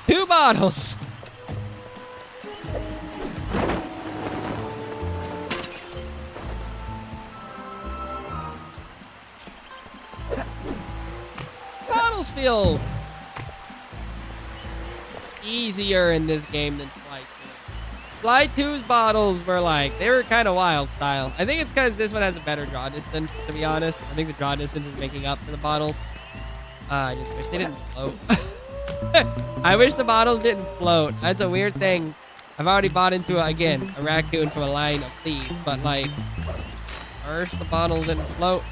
Two bottles. Bottles feel easier in this game than Sly 2. Sly 2's bottles were like, they were kind of wild style. I think it's because this one has a better draw distance, to be honest. I think the draw distance is making up for the bottles. I just wish they didn't float. I wish the bottles didn't float. That's a weird thing. I've already bought into, again, a raccoon from a line of thieves, but like, first the bottles didn't float,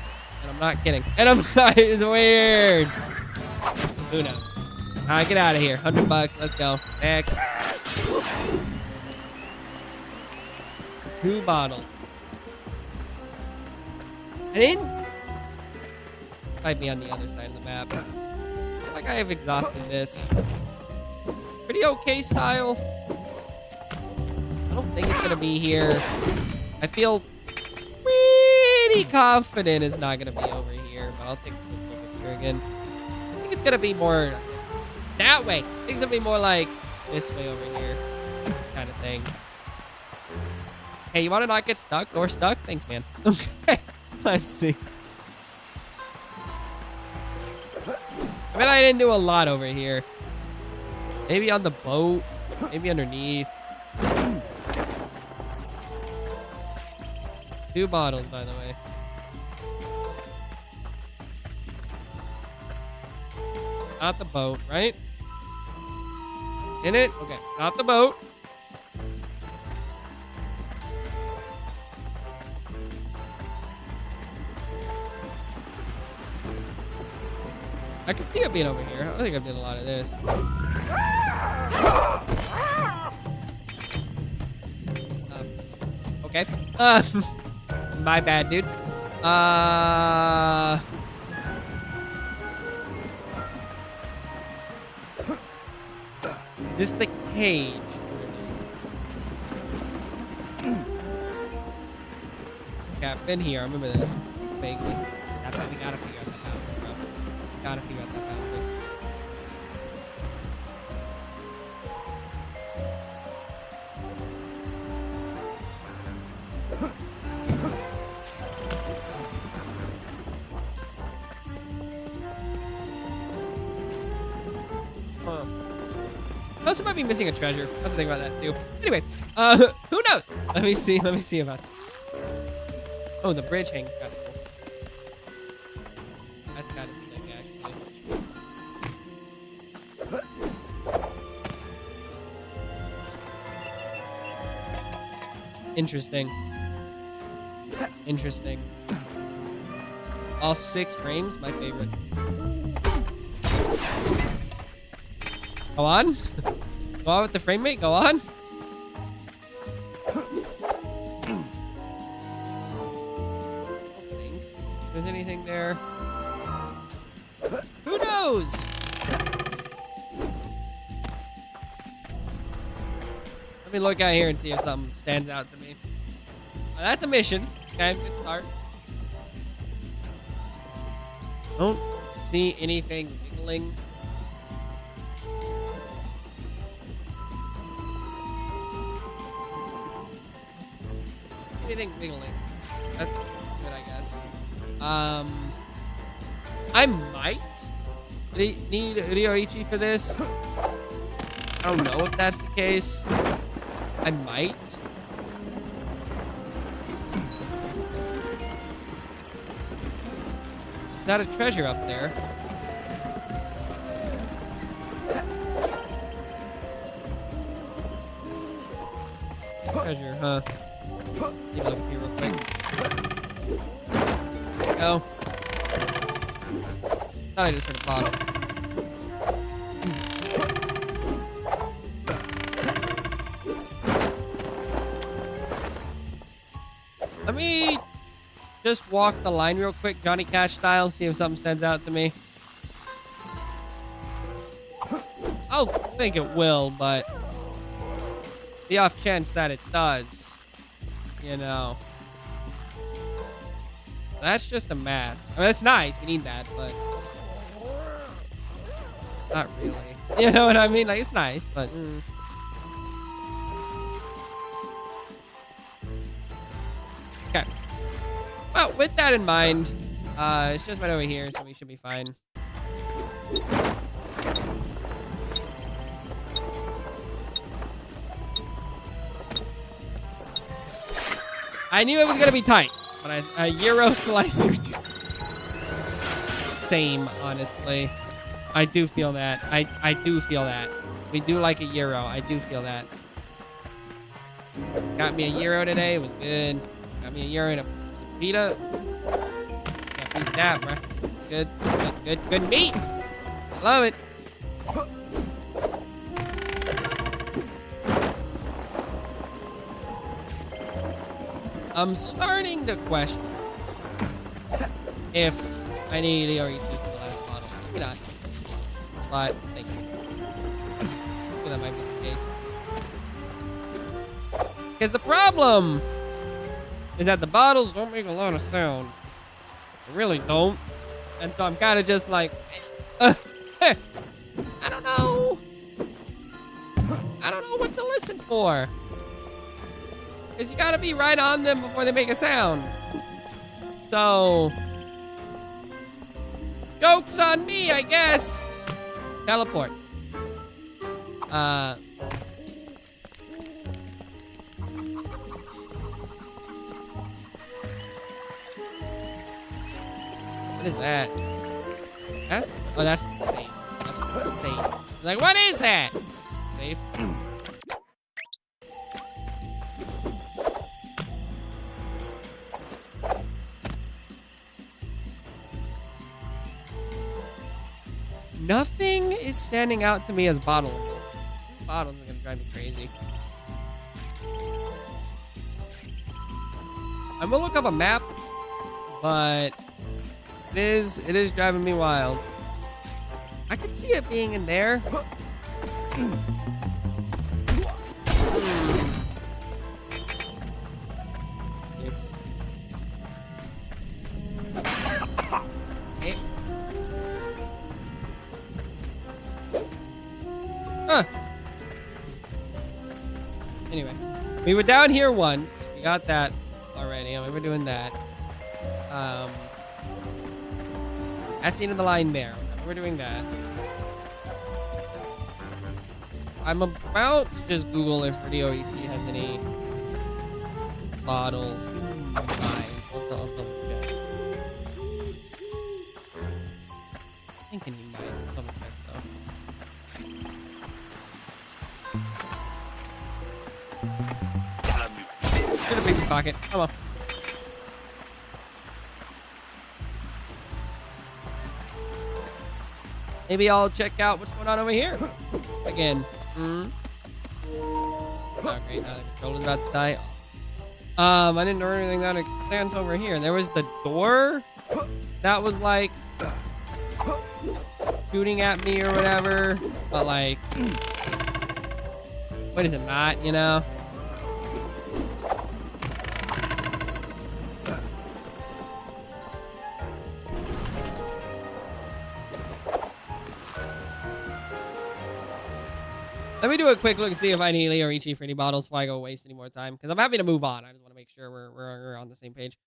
and I'm not kidding. And I'm not, it's weird. Who knows? All right, get out of here. $100, let's go. Next. 2 bottles. I didn't. Might be on the other side of the map. I feel like I have exhausted this. Pretty okay style. I don't think it's gonna be here. I feel pretty confident it's not gonna be over here, but I'll take a quick look here again. I think it's gonna be more that way. I think it's gonna be more like this way over here, kind of thing. Hey, you want to not get stuck or stuck? Thanks, man. Okay, let's see. I mean, I didn't do a lot over here. Maybe on the boat, maybe underneath. 2 bottles, by the way. Not the boat, right? In it? Okay, not the boat. I can see it being over here. I don't think I've done a lot of this. Okay. My bad, dude. Is this the cage? Okay, I've been here. I remember this vaguely. That's how we gotta figure out that bouncing, bro. Gotta figure out that bouncing. Huh. I also might be missing a treasure. I have to think about that too. Anyway, who knows? Let me see about this. Oh, the bridge hangs kind of cool. That's kind of sick, actually. Interesting. Interesting. All 6 frames, my favorite. Go on. Go on with the frame rate. Go on. There's anything there? goes. Let me look out here and see if something stands out to me. That's a mission. Okay, good start. Don't see anything wiggling. Anything wiggling. That's good, I guess. I might need Ryoichi for this. I don't know if that's the case. I might. Not a treasure up there. Treasure, huh? Take a look up here real quick. There we go. Thought I just heard a bottle. Let me just walk the line real quick, Johnny Cash style, see if something stands out to me. I don't think it will, but the off chance that it does, you know. That's just a mask. I mean, it's nice. We need that, but not really. You know what I mean? Like, it's nice, but... Okay. Well, with that in mind, it's just right over here, so we should be fine. I knew it was gonna be tight, but a Euro slicer, dude. Same, honestly. I do feel that. I do feel that. We do like a Euro. I do feel that. Got me a Euro today. It was good. Got me a Euro and a Vita. Can't beat that, bro. Good, good, good, good meat. Love it. I'm starting to question if I need Ryoichi for the last bottle. Maybe not. But thank you. I think that might be the case. Because the problem is that the bottles don't make a lot of sound. They really don't. And so I'm kind of just like, I don't know. I don't know what to listen for. Because you gotta be right on them before they make a sound. So, joke's on me, I guess. Teleport. What is that? Oh, that's the safe. That's the safe. Like, what is that? Safe. Nothing is standing out to me as bottles. Bottles are gonna drive me crazy. I'm gonna look up a map, but it is driving me wild. I could see it being in there. Okay. Huh. Anyway, we were down here once. We got that already. We were doing that. That's the end of the line there. We're doing that. I'm about to just Google if Ryoichi has any bottles. Fine. I'll double check. I'm thinking he might. I'll double check though. Should have picked the pocket. Come on. Maybe I'll check out what's going on over here. Again. Oh, great. Now the controller's about to die. Awesome. I didn't know anything that extends over here. There was the door that was like... shooting at me or whatever. But like, what is it not, you know? Let me do a quick look and see if I need Leo or Ichi for any bottles before I go waste any more time. Because I'm happy to move on. I just want to make sure we're on the same page.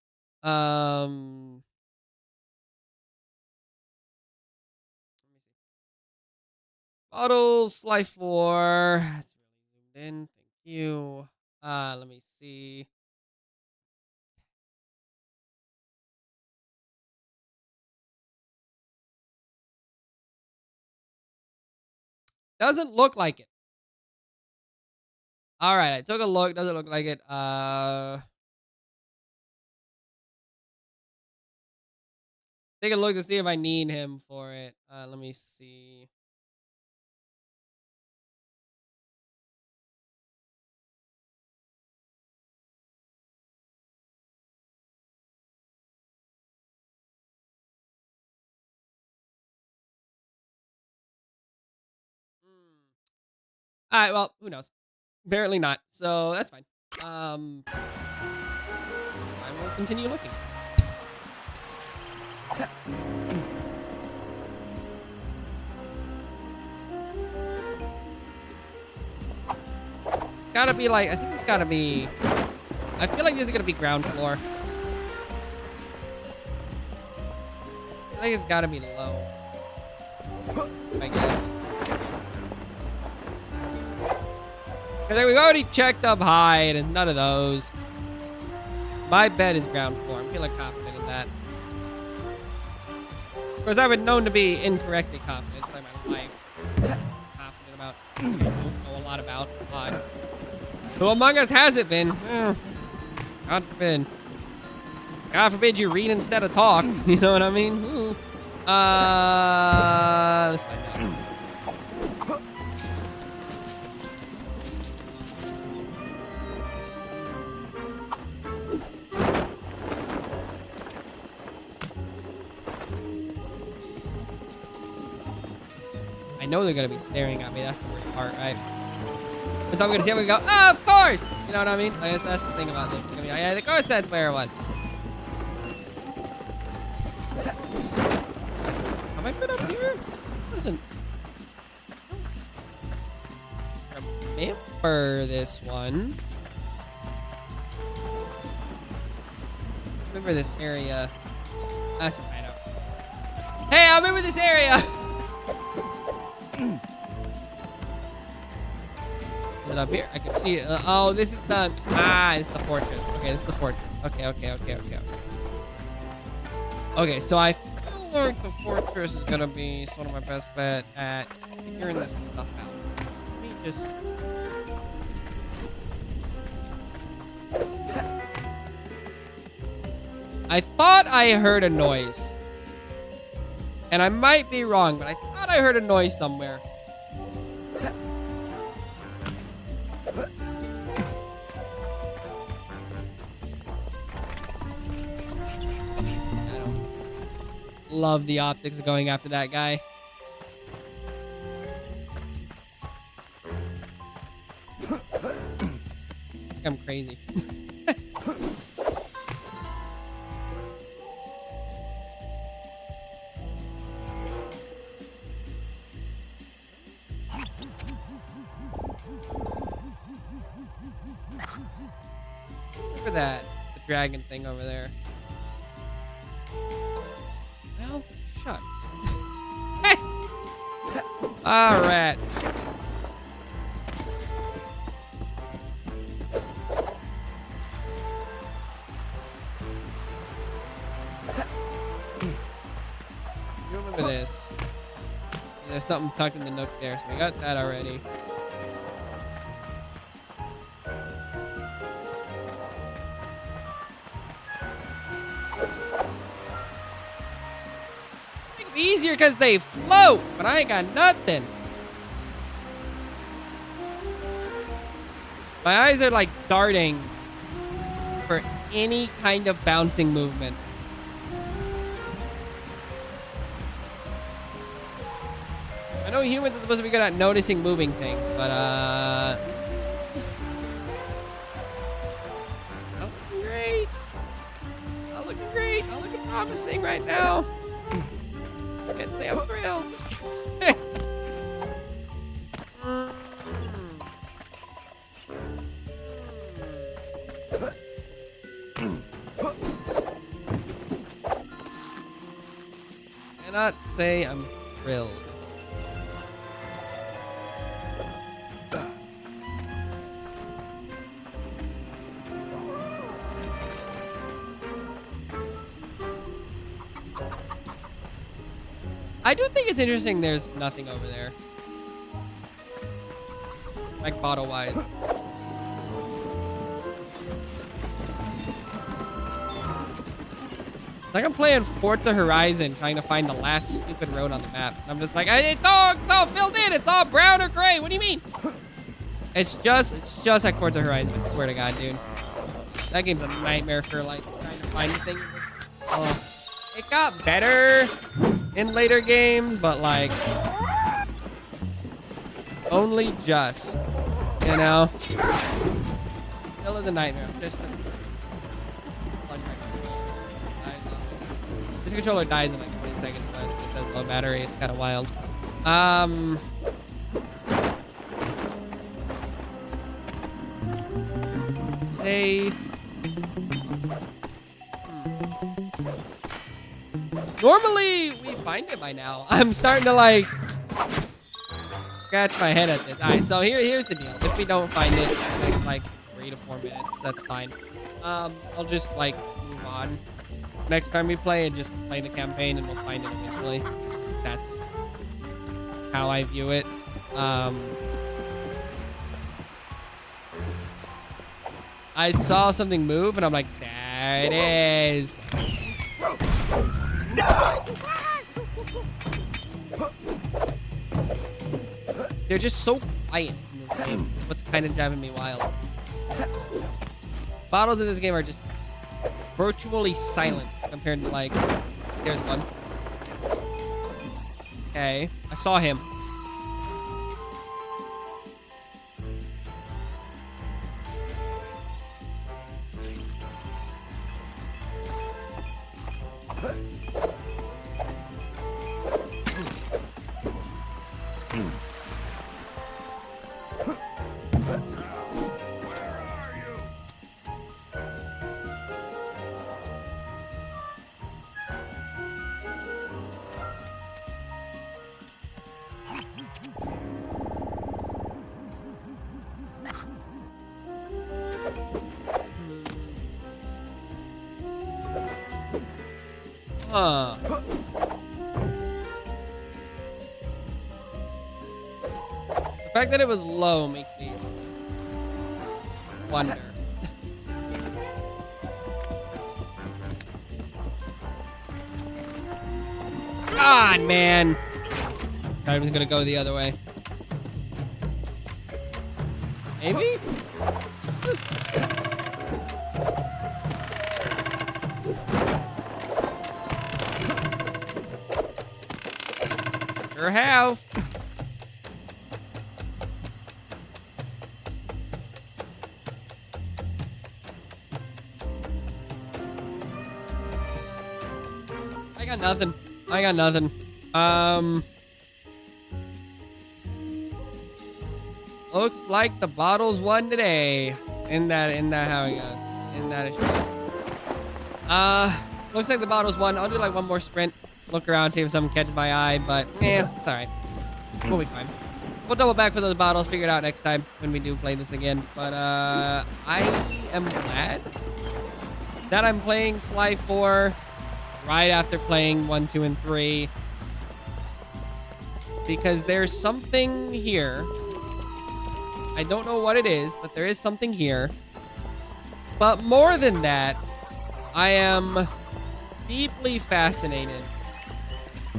Let me see. Bottles, Sly 4. That's really zoomed in. Thank you. Let me see. Doesn't look like it. All right, I took a look. Doesn't look like it. Take a look to see if I need him for it. Let me see. All right, well, who knows? Apparently not. So that's fine. I will continue looking. It's gotta be like, I think it's gotta be, I feel like this is gonna be ground floor. I think it's gotta be low, I guess. Because we've already checked up high, and it's none of those. My bet is ground floor. I'm feeling confident in that. Of course, I've been known to be incorrectly confident. It's like my life. Confident about. I don't know a lot about. Who among us has it been? God forbid. God forbid you read instead of talk. You know what I mean? Let's find out. I know they're gonna be staring at me. That's the worst part, right? But I'm gonna see how we go. Oh, of course. You know what I mean? I guess that's the thing about this. It's gonna be, yeah, of course that's where it was. Have I been up here? Listen. I don't remember this one. Remember this area. That's I know. Hey, I remember this area. Is it up here? I can see it. Oh, this is the... it's the fortress. Okay, this is the fortress. Okay. Okay, so I feel like the fortress is gonna be sort of my best bet at figuring this stuff out. So let me just... I thought I heard a noise. And I might be wrong, but I thought I heard a noise somewhere. Love the optics of going after that guy. I'm crazy. Look at that, the dragon thing over there. Well, shucks. All right. You remember this? There's something tucked in the nook there, so we got that already. Easier because they float, but I ain't got nothing. My eyes are like darting for any kind of bouncing movement. I know humans are supposed to be good at noticing moving things, but not looking great. Not looking great. Not looking promising right now. Can't say I'm thrilled. Cannot say I'm thrilled. I do think it's interesting there's nothing over there. Like bottle-wise. Like I'm playing Forza Horizon trying to find the last stupid road on the map. I'm just like, it's all filled in. It's all brown or gray. What do you mean? It's just like Forza Horizon. I swear to God, dude. That game's a nightmare for like trying to find things. Oh, it got better in later games, but like only just, you know. Still is a nightmare. This controller dies in like 20 seconds less. It says low battery. It's kind of wild. Say. Normally we find it by now. I'm starting to like scratch my head at this. All right, so here's the deal. If we don't find it, it takes like 3 to 4 minutes. That's fine. I'll just like move on. Next time we play and just play the campaign and we'll find it eventually. That's how I view it. I saw something move and I'm like, there it is. They're just so quiet in this game. It's what's kind of driving me wild. Bottles in this game are just virtually silent compared to like, there's one. Okay, I saw him. Huh. The fact that it was low makes me wonder. God, man. I'm just gonna go the other way. Maybe? Sure have. I got nothing. I got nothing. Looks like the bottles won today. In that how it goes. In that it should. Looks like the bottles won. I'll do like one more sprint. Look around, see if something catches my eye, but it's alright. We'll be fine. We'll double back for those bottles, figure it out next time when we do play this again. But I am glad that I'm playing Sly 4 right after playing 1, 2, and 3. Because there's something here. I don't know what it is, but there is something here. But more than that, I am deeply fascinated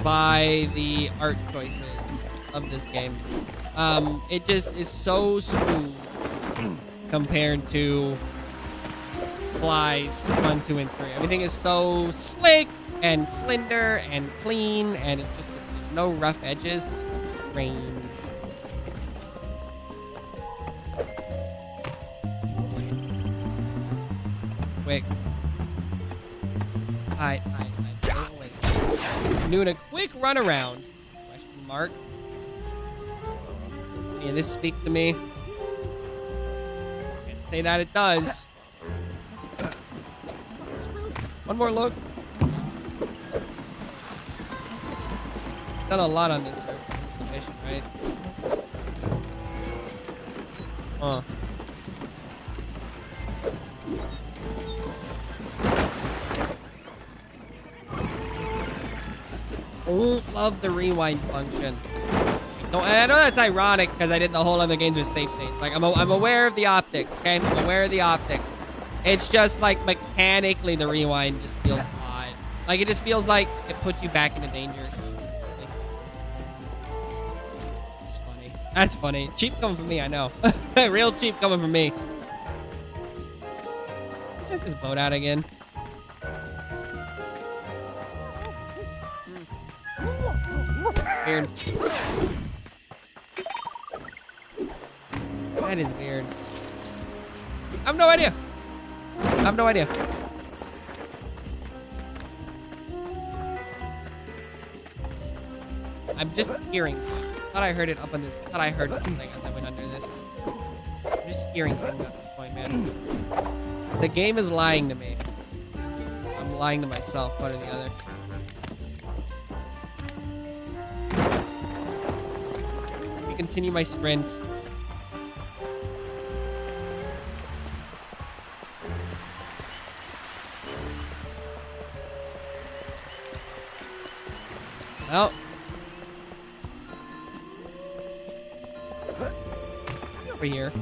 by the art choices of this game. It just is so smooth compared to Sly's 1, 2, and 3. Everything is so slick and slender and clean, and it's just no rough edges. strange. Quick. Hide. Go away. I'm doing a quick runaround. Question mark. Yeah, this speak to me. Can't say that it does. One more look. Done a lot on this mission, right? Huh. Oh, love the rewind function. No, and I know that's ironic because I did the whole other games with safe states. Like, I'm aware of the optics, okay? I'm aware of the optics. It's just like mechanically the rewind just feels odd. Like, it just feels like it puts you back into danger. Like, it's funny. That's funny. Cheap coming from me, I know. Real cheap coming from me. Check this boat out again. Weird. That is weird. I have no idea. I'm just hearing. Thought I heard it up on this. Thought I heard something as I went under this. I'm just hearing things at this point, man. The game is lying to me. I'm lying to myself, one or the other. Let me continue my sprint. Well. Over here.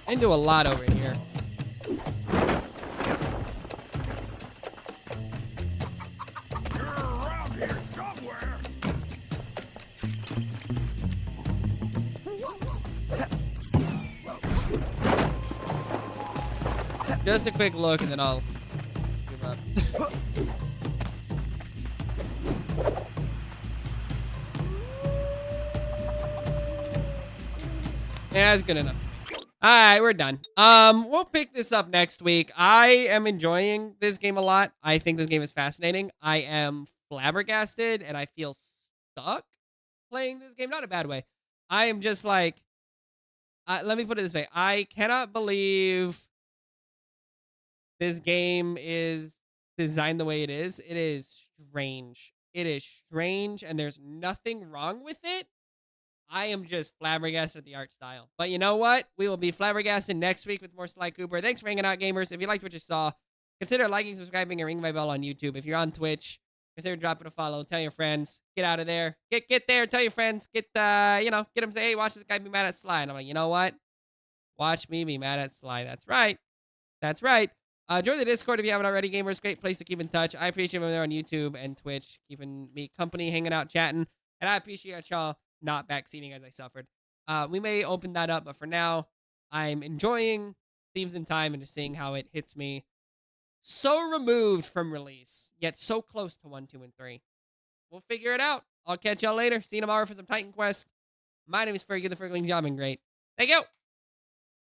I didn't do a lot over here. You're around here somewhere. Just a quick look and then I'll give up. Yeah, that's good enough. All right, we're done. We'll pick this up next week. I am enjoying this game a lot. I think this game is fascinating. I am flabbergasted and I feel stuck playing this game. Not in a bad way. I am just like, let me put it this way. I cannot believe this game is designed the way it is. It is strange. It is strange and there's nothing wrong with it. I am just flabbergasted at the art style. But you know what? We will be flabbergasted next week with more Sly Cooper. Thanks for hanging out, gamers. If you liked what you saw, consider liking, subscribing, and ringing my bell on YouTube. If you're on Twitch, consider dropping a follow. Tell your friends. Get out of there. Get there. Tell your friends. Get them say, hey, watch this guy be mad at Sly. And I'm like, you know what? Watch me be mad at Sly. That's right. That's right. Join the Discord if you haven't already, gamers. Great place to keep in touch. I appreciate them there on YouTube and Twitch, keeping me company, hanging out, chatting. And I appreciate y'all not backseating as I suffered. We may open that up, but for now, I'm enjoying Thieves in Time and just seeing how it hits me so removed from release, yet so close to 1, 2, and 3. We'll figure it out. I'll catch y'all later. See you tomorrow for some Titan Quest. My name is Fergie the Ferglings. Y'all been great. Thank you.